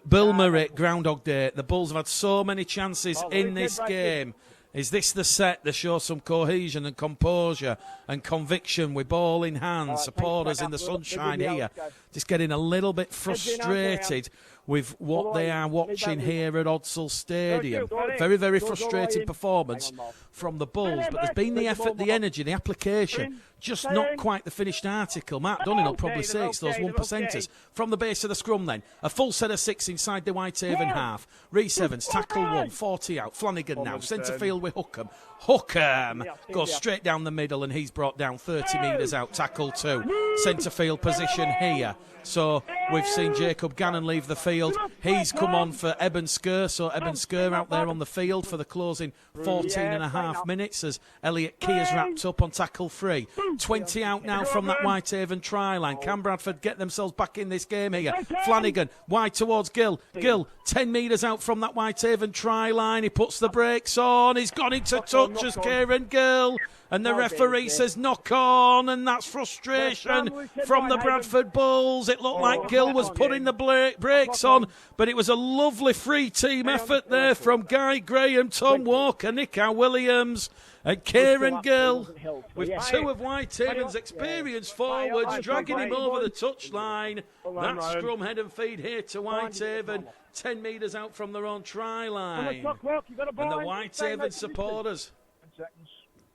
Bill Murray, Groundhog Day. The Bulls have had so many chances in this game. Is this the set to show some cohesion and composure and conviction with ball in hand? Supporters in the sunshine here just getting a little bit frustrated with what they are watching here at Odsal Stadium. Very frustrating performance from the Bulls, but there's been the effort, the energy, the application, just not quite the finished article. Mark Dunning will probably say it's those 1%ers. From the base of the scrum then, a full set of 6 inside the Whitehaven half. Reece Evans, tackle 1, 40 out. Flanagan now, centre field with Hookham. Hookham goes straight down the middle and he's brought down 30 metres out, tackle 2. Centre field position here. So we've seen Jacob Gannon leave the field. He's come on for Eben Skur. So Eben Skur out there on the field for the closing 14.5 minutes as Elliot Keir's wrapped up on tackle 3. 20 out now from that Whitehaven try line. Can Bradford get themselves back in this game here? Flanagan wide towards Gill. Gill 10 metres out from that Whitehaven try line. He puts the brakes on. He's gone into touch as Kieran Gill. And the referee says knock on, and that's frustration from the Bradford Bulls. It looked like Gill was putting the brakes on, but it was a lovely free team effort there from Guy Graham, Tom Walker, Nick Williams, and Kieran Gill, with 2 of Whitehaven's experienced forwards dragging him over the touchline. That scrum, head and feed here to Whitehaven, 10 metres out from their own try line. And the Whitehaven supporters,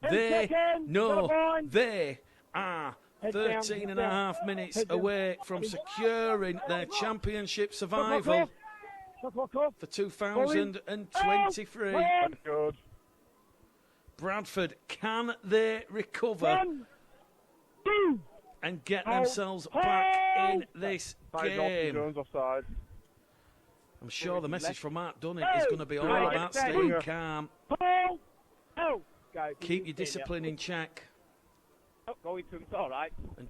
they know they are 13.5 minutes away from securing their championship survival for 2023. Bradford, can they recover and get themselves back in this game? I'm sure the message from Mark Dunning is going to be all about staying calm. Keep your discipline in check. And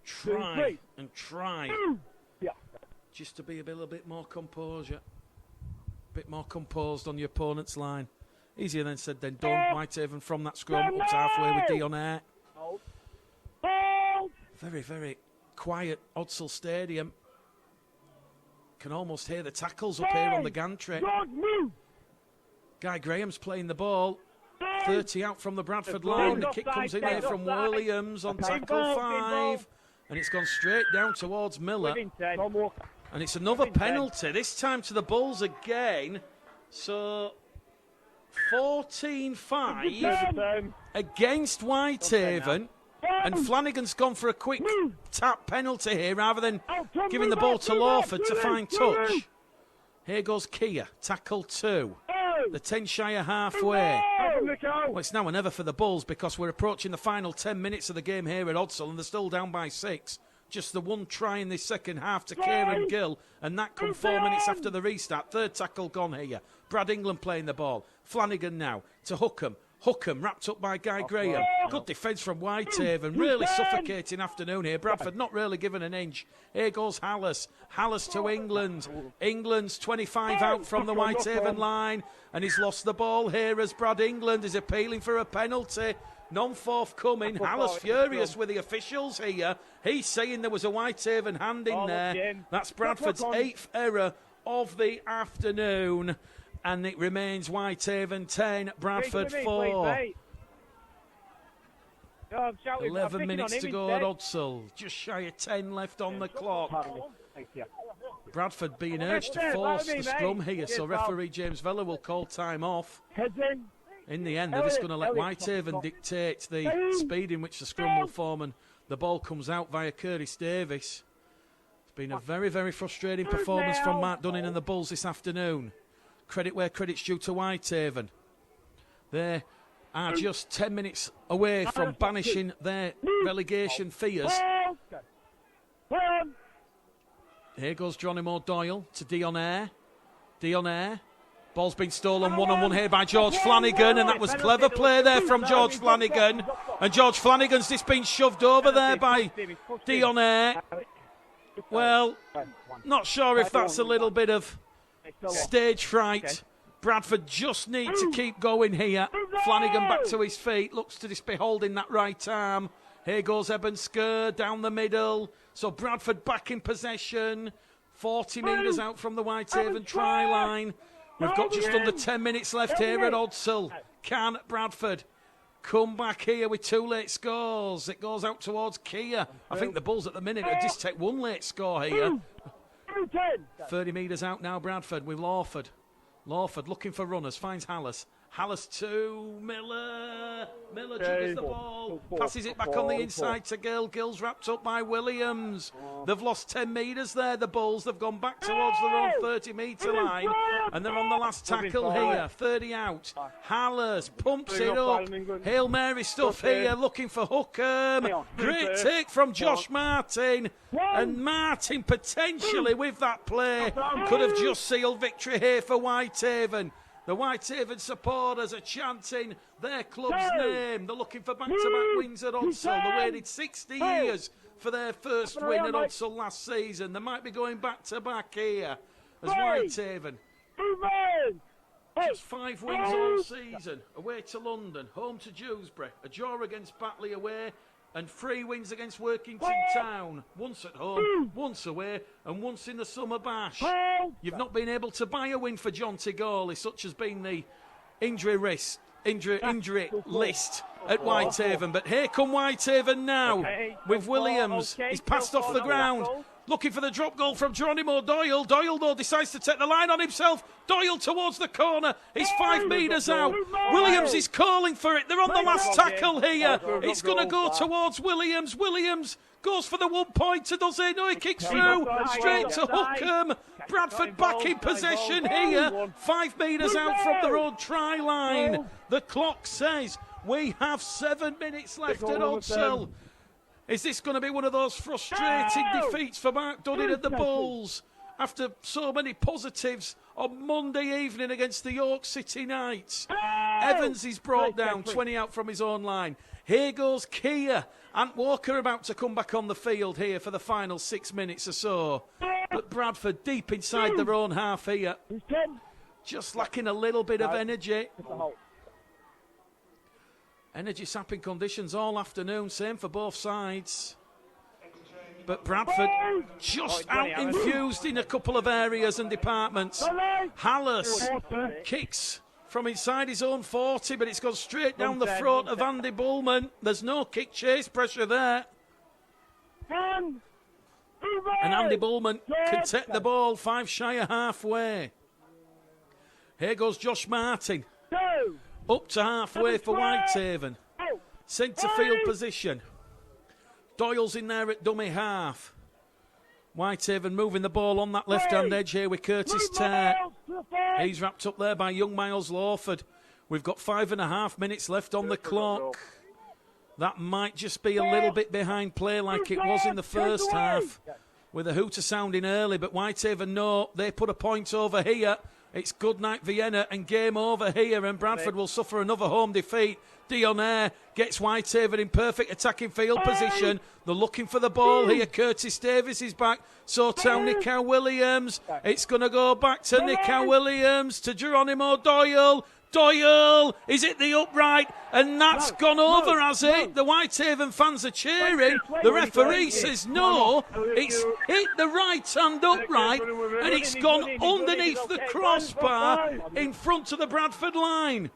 try just to be a little bit more composure. A bit more composed on your opponent's line. Easier than said than done. Whitehaven from that scrum up to halfway with Dion Air. Very quiet Odsal Stadium. Can almost hear the tackles up here on the gantry. Guy Graham's playing the ball. 30 out from the Bradford line. The kick comes in here from Williams on tackle 5. And it's gone straight down towards Miller. And it's another penalty, this time to the Bulls again. So 14-5 against Whitehaven. And Flanagan's gone for a quick tap penalty here rather than giving the ball to Lawford to find touch. Here goes Keir, tackle 2. The 10 shy of halfway. Well, it's now or never for the Bulls because we're approaching the final 10 minutes of the game here at Odsal and they're still down by 6. Just the one try in this second half to Kieran Gill, and that come 4 minutes after the restart. Third tackle gone here. Brad England playing the ball. Flanagan now to Hookham. Hookham wrapped up by Guy Graham. Good defence from Whitehaven. Really suffocating afternoon here. Bradford not really given an inch. Here goes Hallis. Hallis to England. England's 25 out from the Whitehaven line. And he's lost the ball here as Brad England is appealing for a penalty. None forthcoming. Hallis furious with the officials here. He's saying there was a Whitehaven hand in there. That's Bradford's 8th error of the afternoon. And it remains Whitehaven 10, Bradford 4. 11 minutes to go at Odsall. Just shy of 10 left on the clock. Bradford being urged to force the scrum here, so referee James Vella will call time off. In the end, they're just going to let Whitehaven dictate the speed in which the scrum will form, and the ball comes out via Curtis Davis. It's been a very, very frustrating performance from Mark Dunning and the Bulls this afternoon. Credit where credit's due to Whitehaven. They are just 10 minutes away from banishing their relegation fears. Here goes Geronimo Doyle to Dion Eyre. Ball's been stolen one-on-one here by George Flanagan, and that was clever play there from George Flanagan. And George Flanagan's just been shoved over there by Dion Eyre. Well, not sure if that's a little bit of stage fright. Bradford just need to keep going here. Flanagan back to his feet, looks to just be holding that right arm. Here goes Eben Skur down the middle. So Bradford back in possession. 40 metres out from the Whitehaven try line. We've got just under 10 minutes left here at Odsall. Can Bradford come back here with 2 late scores? It goes out towards Kia. I think the Bulls at the minute will just take 1 late score here. 30 metres out now, Bradford with Lawford. Lawford looking for runners, finds Hallis. Hallis to Miller. Miller jiggers the ball, passes it back on the inside to Gill. Gill's wrapped up by Williams. They've lost 10 metres there, the Bulls. They've gone back towards their own 30-metre line. And they're on the last tackle here. 30 out. Hallis pumps it up. Hail Mary stuff here, looking for Hookham. Great take from Josh Martin. And Martin potentially with that play could have just sealed victory here for Whitehaven. The Whitehaven supporters are chanting their club's name. They're looking for back-to-back wins at Odsall. They waited 60 years for their first win at Odsall last season. They might be going back-to-back here as Whitehaven. Just 5 wins all season. Away to London, home to Dewsbury, a draw against Batley away, and 3 wins against Workington Town. Once at home, once away, and once in the summer bash. You've not been able to buy a win for John Tigorley, such has been the injury list at Whitehaven. But here come Whitehaven now with Williams. He's passed off the ground. Looking for the drop goal from Geronimo Doyle. Doyle, though, decides to take the line on himself. Doyle towards the corner. He's 5 metres out. Williams is calling for it. They're on the last tackle here. It's going to go towards Williams. Williams goes for the 1-pointer, does he? No, he kicks through. Straight to Hookham. Bradford back in possession here. 5 metres out from their own try line. The clock says we have 7 minutes left at Odsall. Is this going to be one of those frustrating defeats for Mark Dunning and the Bulls after so many positives on Monday evening against the York City Knights? Evans is brought down, 20 out from his own line. Here goes Kia. Ant Walker about to come back on the field here for the final 6 minutes or so. But Bradford deep inside their own half here. Just lacking a little bit of energy. Energy sapping conditions all afternoon, same for both sides. But Bradford just out-infused in a couple of areas and departments. Hallis kicks from inside his own 40, but it's gone straight down the throat of Andy Bullman. There's no kick chase pressure there. And Andy Bullman can take the ball 5 shy of halfway. Here goes Josh Martin. Up to halfway for Whitehaven. Centre field position. Doyle's in there at dummy half. Whitehaven moving the ball on that left-hand edge here with Curtis Tare. He's wrapped up there by young Miles Lawford. We've got 5.5 minutes left on the clock. That might just be a little bit behind play like it was in the first half with a hooter sounding early, but Whitehaven know they put a point over here It's good night Vienna and game over here, and Bradford will suffer another home defeat. Dionair gets Whitehaven in perfect attacking field position. They're looking for the ball here. Curtis Davis is back. So tell Nico Williams. It's going to go back to Nico Williams, to Geronimo Doyle. Doyle is it the upright, and that's gone over, has it? The Whitehaven fans are cheering. The referee says no. It's hit the right-hand upright, and it's gone underneath the crossbar in front of the Bradford line.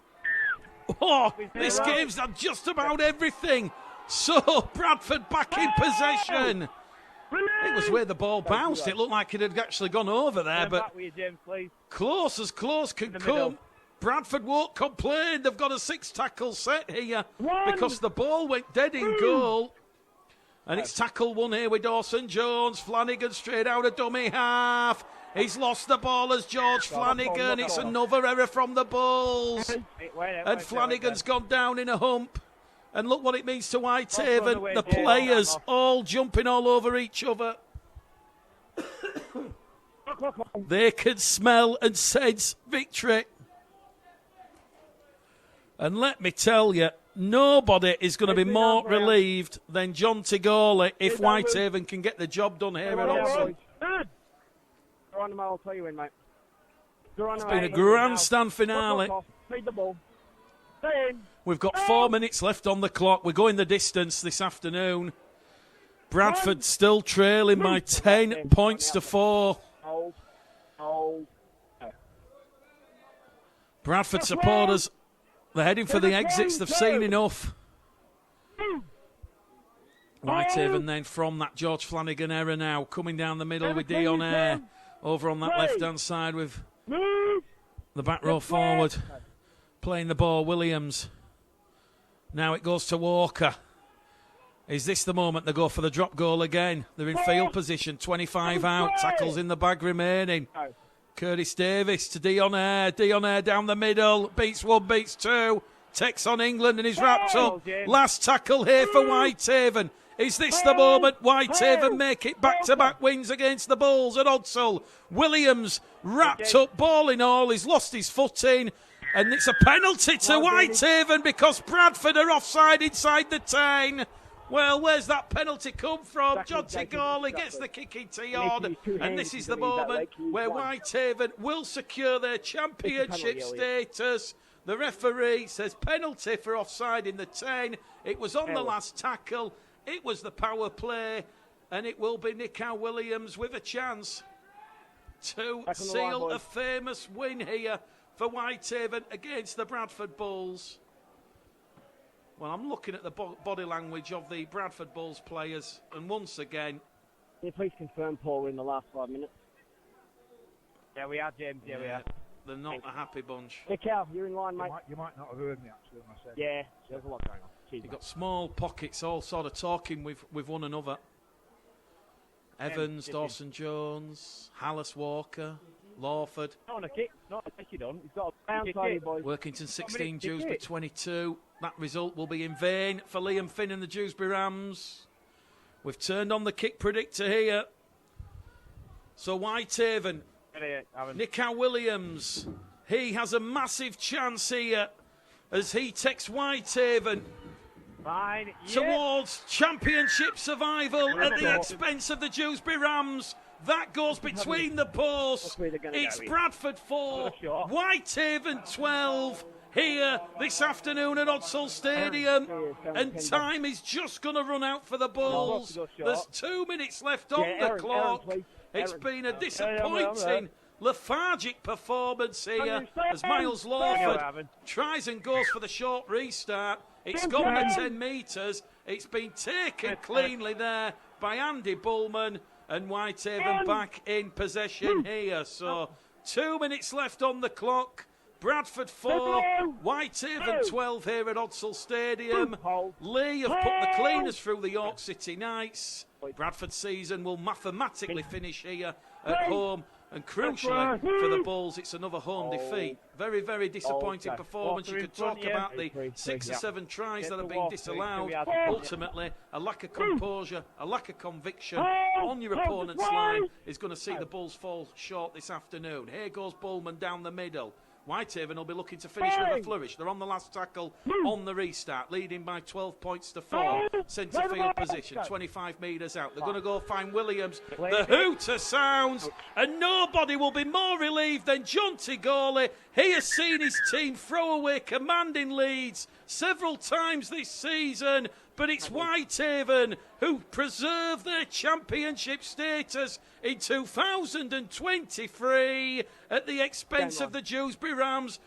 Oh, this game's done just about everything. So Bradford back in possession. It was where the ball bounced. It looked like it had actually gone over there, but close as close can come. Bradford won't complain. They've got a 6-tackle set here because the ball went dead in goal. And it's tackle one here with Dawson Jones. Flanagan straight out of dummy half. He's lost the ball as George Flanagan. It's another error from the Bulls. And Flanagan's gone down in a hump. And look what it means to Whitehaven. The players all jumping all over each other. They can smell and sense victory. And let me tell you, nobody is going to be more relieved than John Tigoli if Whitehaven can get the job done here at Oxford. I'll tell you in, mate. It's been a grandstand finale. We've got 4 minutes left on the clock. We're going the distance this afternoon. Bradford still trailing by 10 points to 4. Bradford supporters, they're heading for the exits. They've seen enough. Whitehaven then from that George Flanagan error now, coming down the middle with Dionair. Over on that left-hand side with the back row forward. Playing the ball, Williams. Now it goes to Walker. Is this the moment they go for the drop goal again? They're in field position, 25 out, tackles in the bag remaining. Curtis Davis to Dionair. Dionair down the middle, beats one, beats two. Takes on England and he's wrapped up. Last tackle here for Whitehaven. Is this the moment Whitehaven make it back-to-back wins against the Bulls at Odsall? Williams wrapped up, ball in all. He's lost his footing. And it's a penalty to Whitehaven because Bradford are offside inside the 10. Well, where's that penalty come from? John Tigoli gets the kicking tee on. And this is the moment where Whitehaven will secure their championship status. The referee says penalty for offside in the 10. It was on the last tackle. It was the power play, and it will be Nico Williams with a chance to seal a famous win here for Whitehaven against the Bradford Bulls. Well, I'm looking at the body language of the Bradford Bulls players, and once again... Can you please confirm, Paul, we're in the last 5 minutes? Yeah, we are, James. Yeah, we are. They're not a happy bunch. Hey, Cal, you're in line, mate. You might not have heard me, actually, when I said. Yeah, there's a lot going on. You've got small pockets all sort of talking with one another. Evans, Dawson Jones, Hallis Walker, Lawford. Not a kick, you don't. He's got a kick. Workington 16, Dewsbury 22. That result will be in vain for Liam Finn and the Dewsbury Rams. We've turned on the kick predictor here. So Whitehaven, Nico Williams, he has a massive chance here as he takes Whitehaven towards championship survival at the expense of the Dewsbury Rams. That goes between the posts. It's Bradford 4, Whitehaven 12 here this afternoon at Odsall Stadium. And time is just going to run out for the Bulls. There's 2 minutes left on the clock. It's been a disappointing, lethargic performance here as Miles Lawford tries and goes for the short restart. It's gone to 10 metres. It's been taken cleanly there by Andy Bullman, and Whitehaven back in possession here. So 2 minutes left on the clock. Bradford 4, Whitehaven 12 here at Odsall Stadium. Lee have put the cleaners through the York City Knights. Bradford season will mathematically finish here at home And crucially for the Bulls, it's another home defeat. Very, very disappointing performance. You could talk about the 6 or 7 tries that have been disallowed. Ultimately, a lack of composure, a lack of conviction on your opponent's line is going to see the Bulls fall short this afternoon. Here goes Bullman down the middle. Whitehaven will be looking to finish with a flourish. They're on the last tackle on the restart, leading by 12 points to 4. Centre field position, 25 metres out. They're going to go find Williams. The hooter sounds, and nobody will be more relieved than John Tigoli. He has seen his team throw away commanding leads several times this season, but it's Whitehaven who preserve their championship status in 2023 at the expense of the Dewsbury Rams.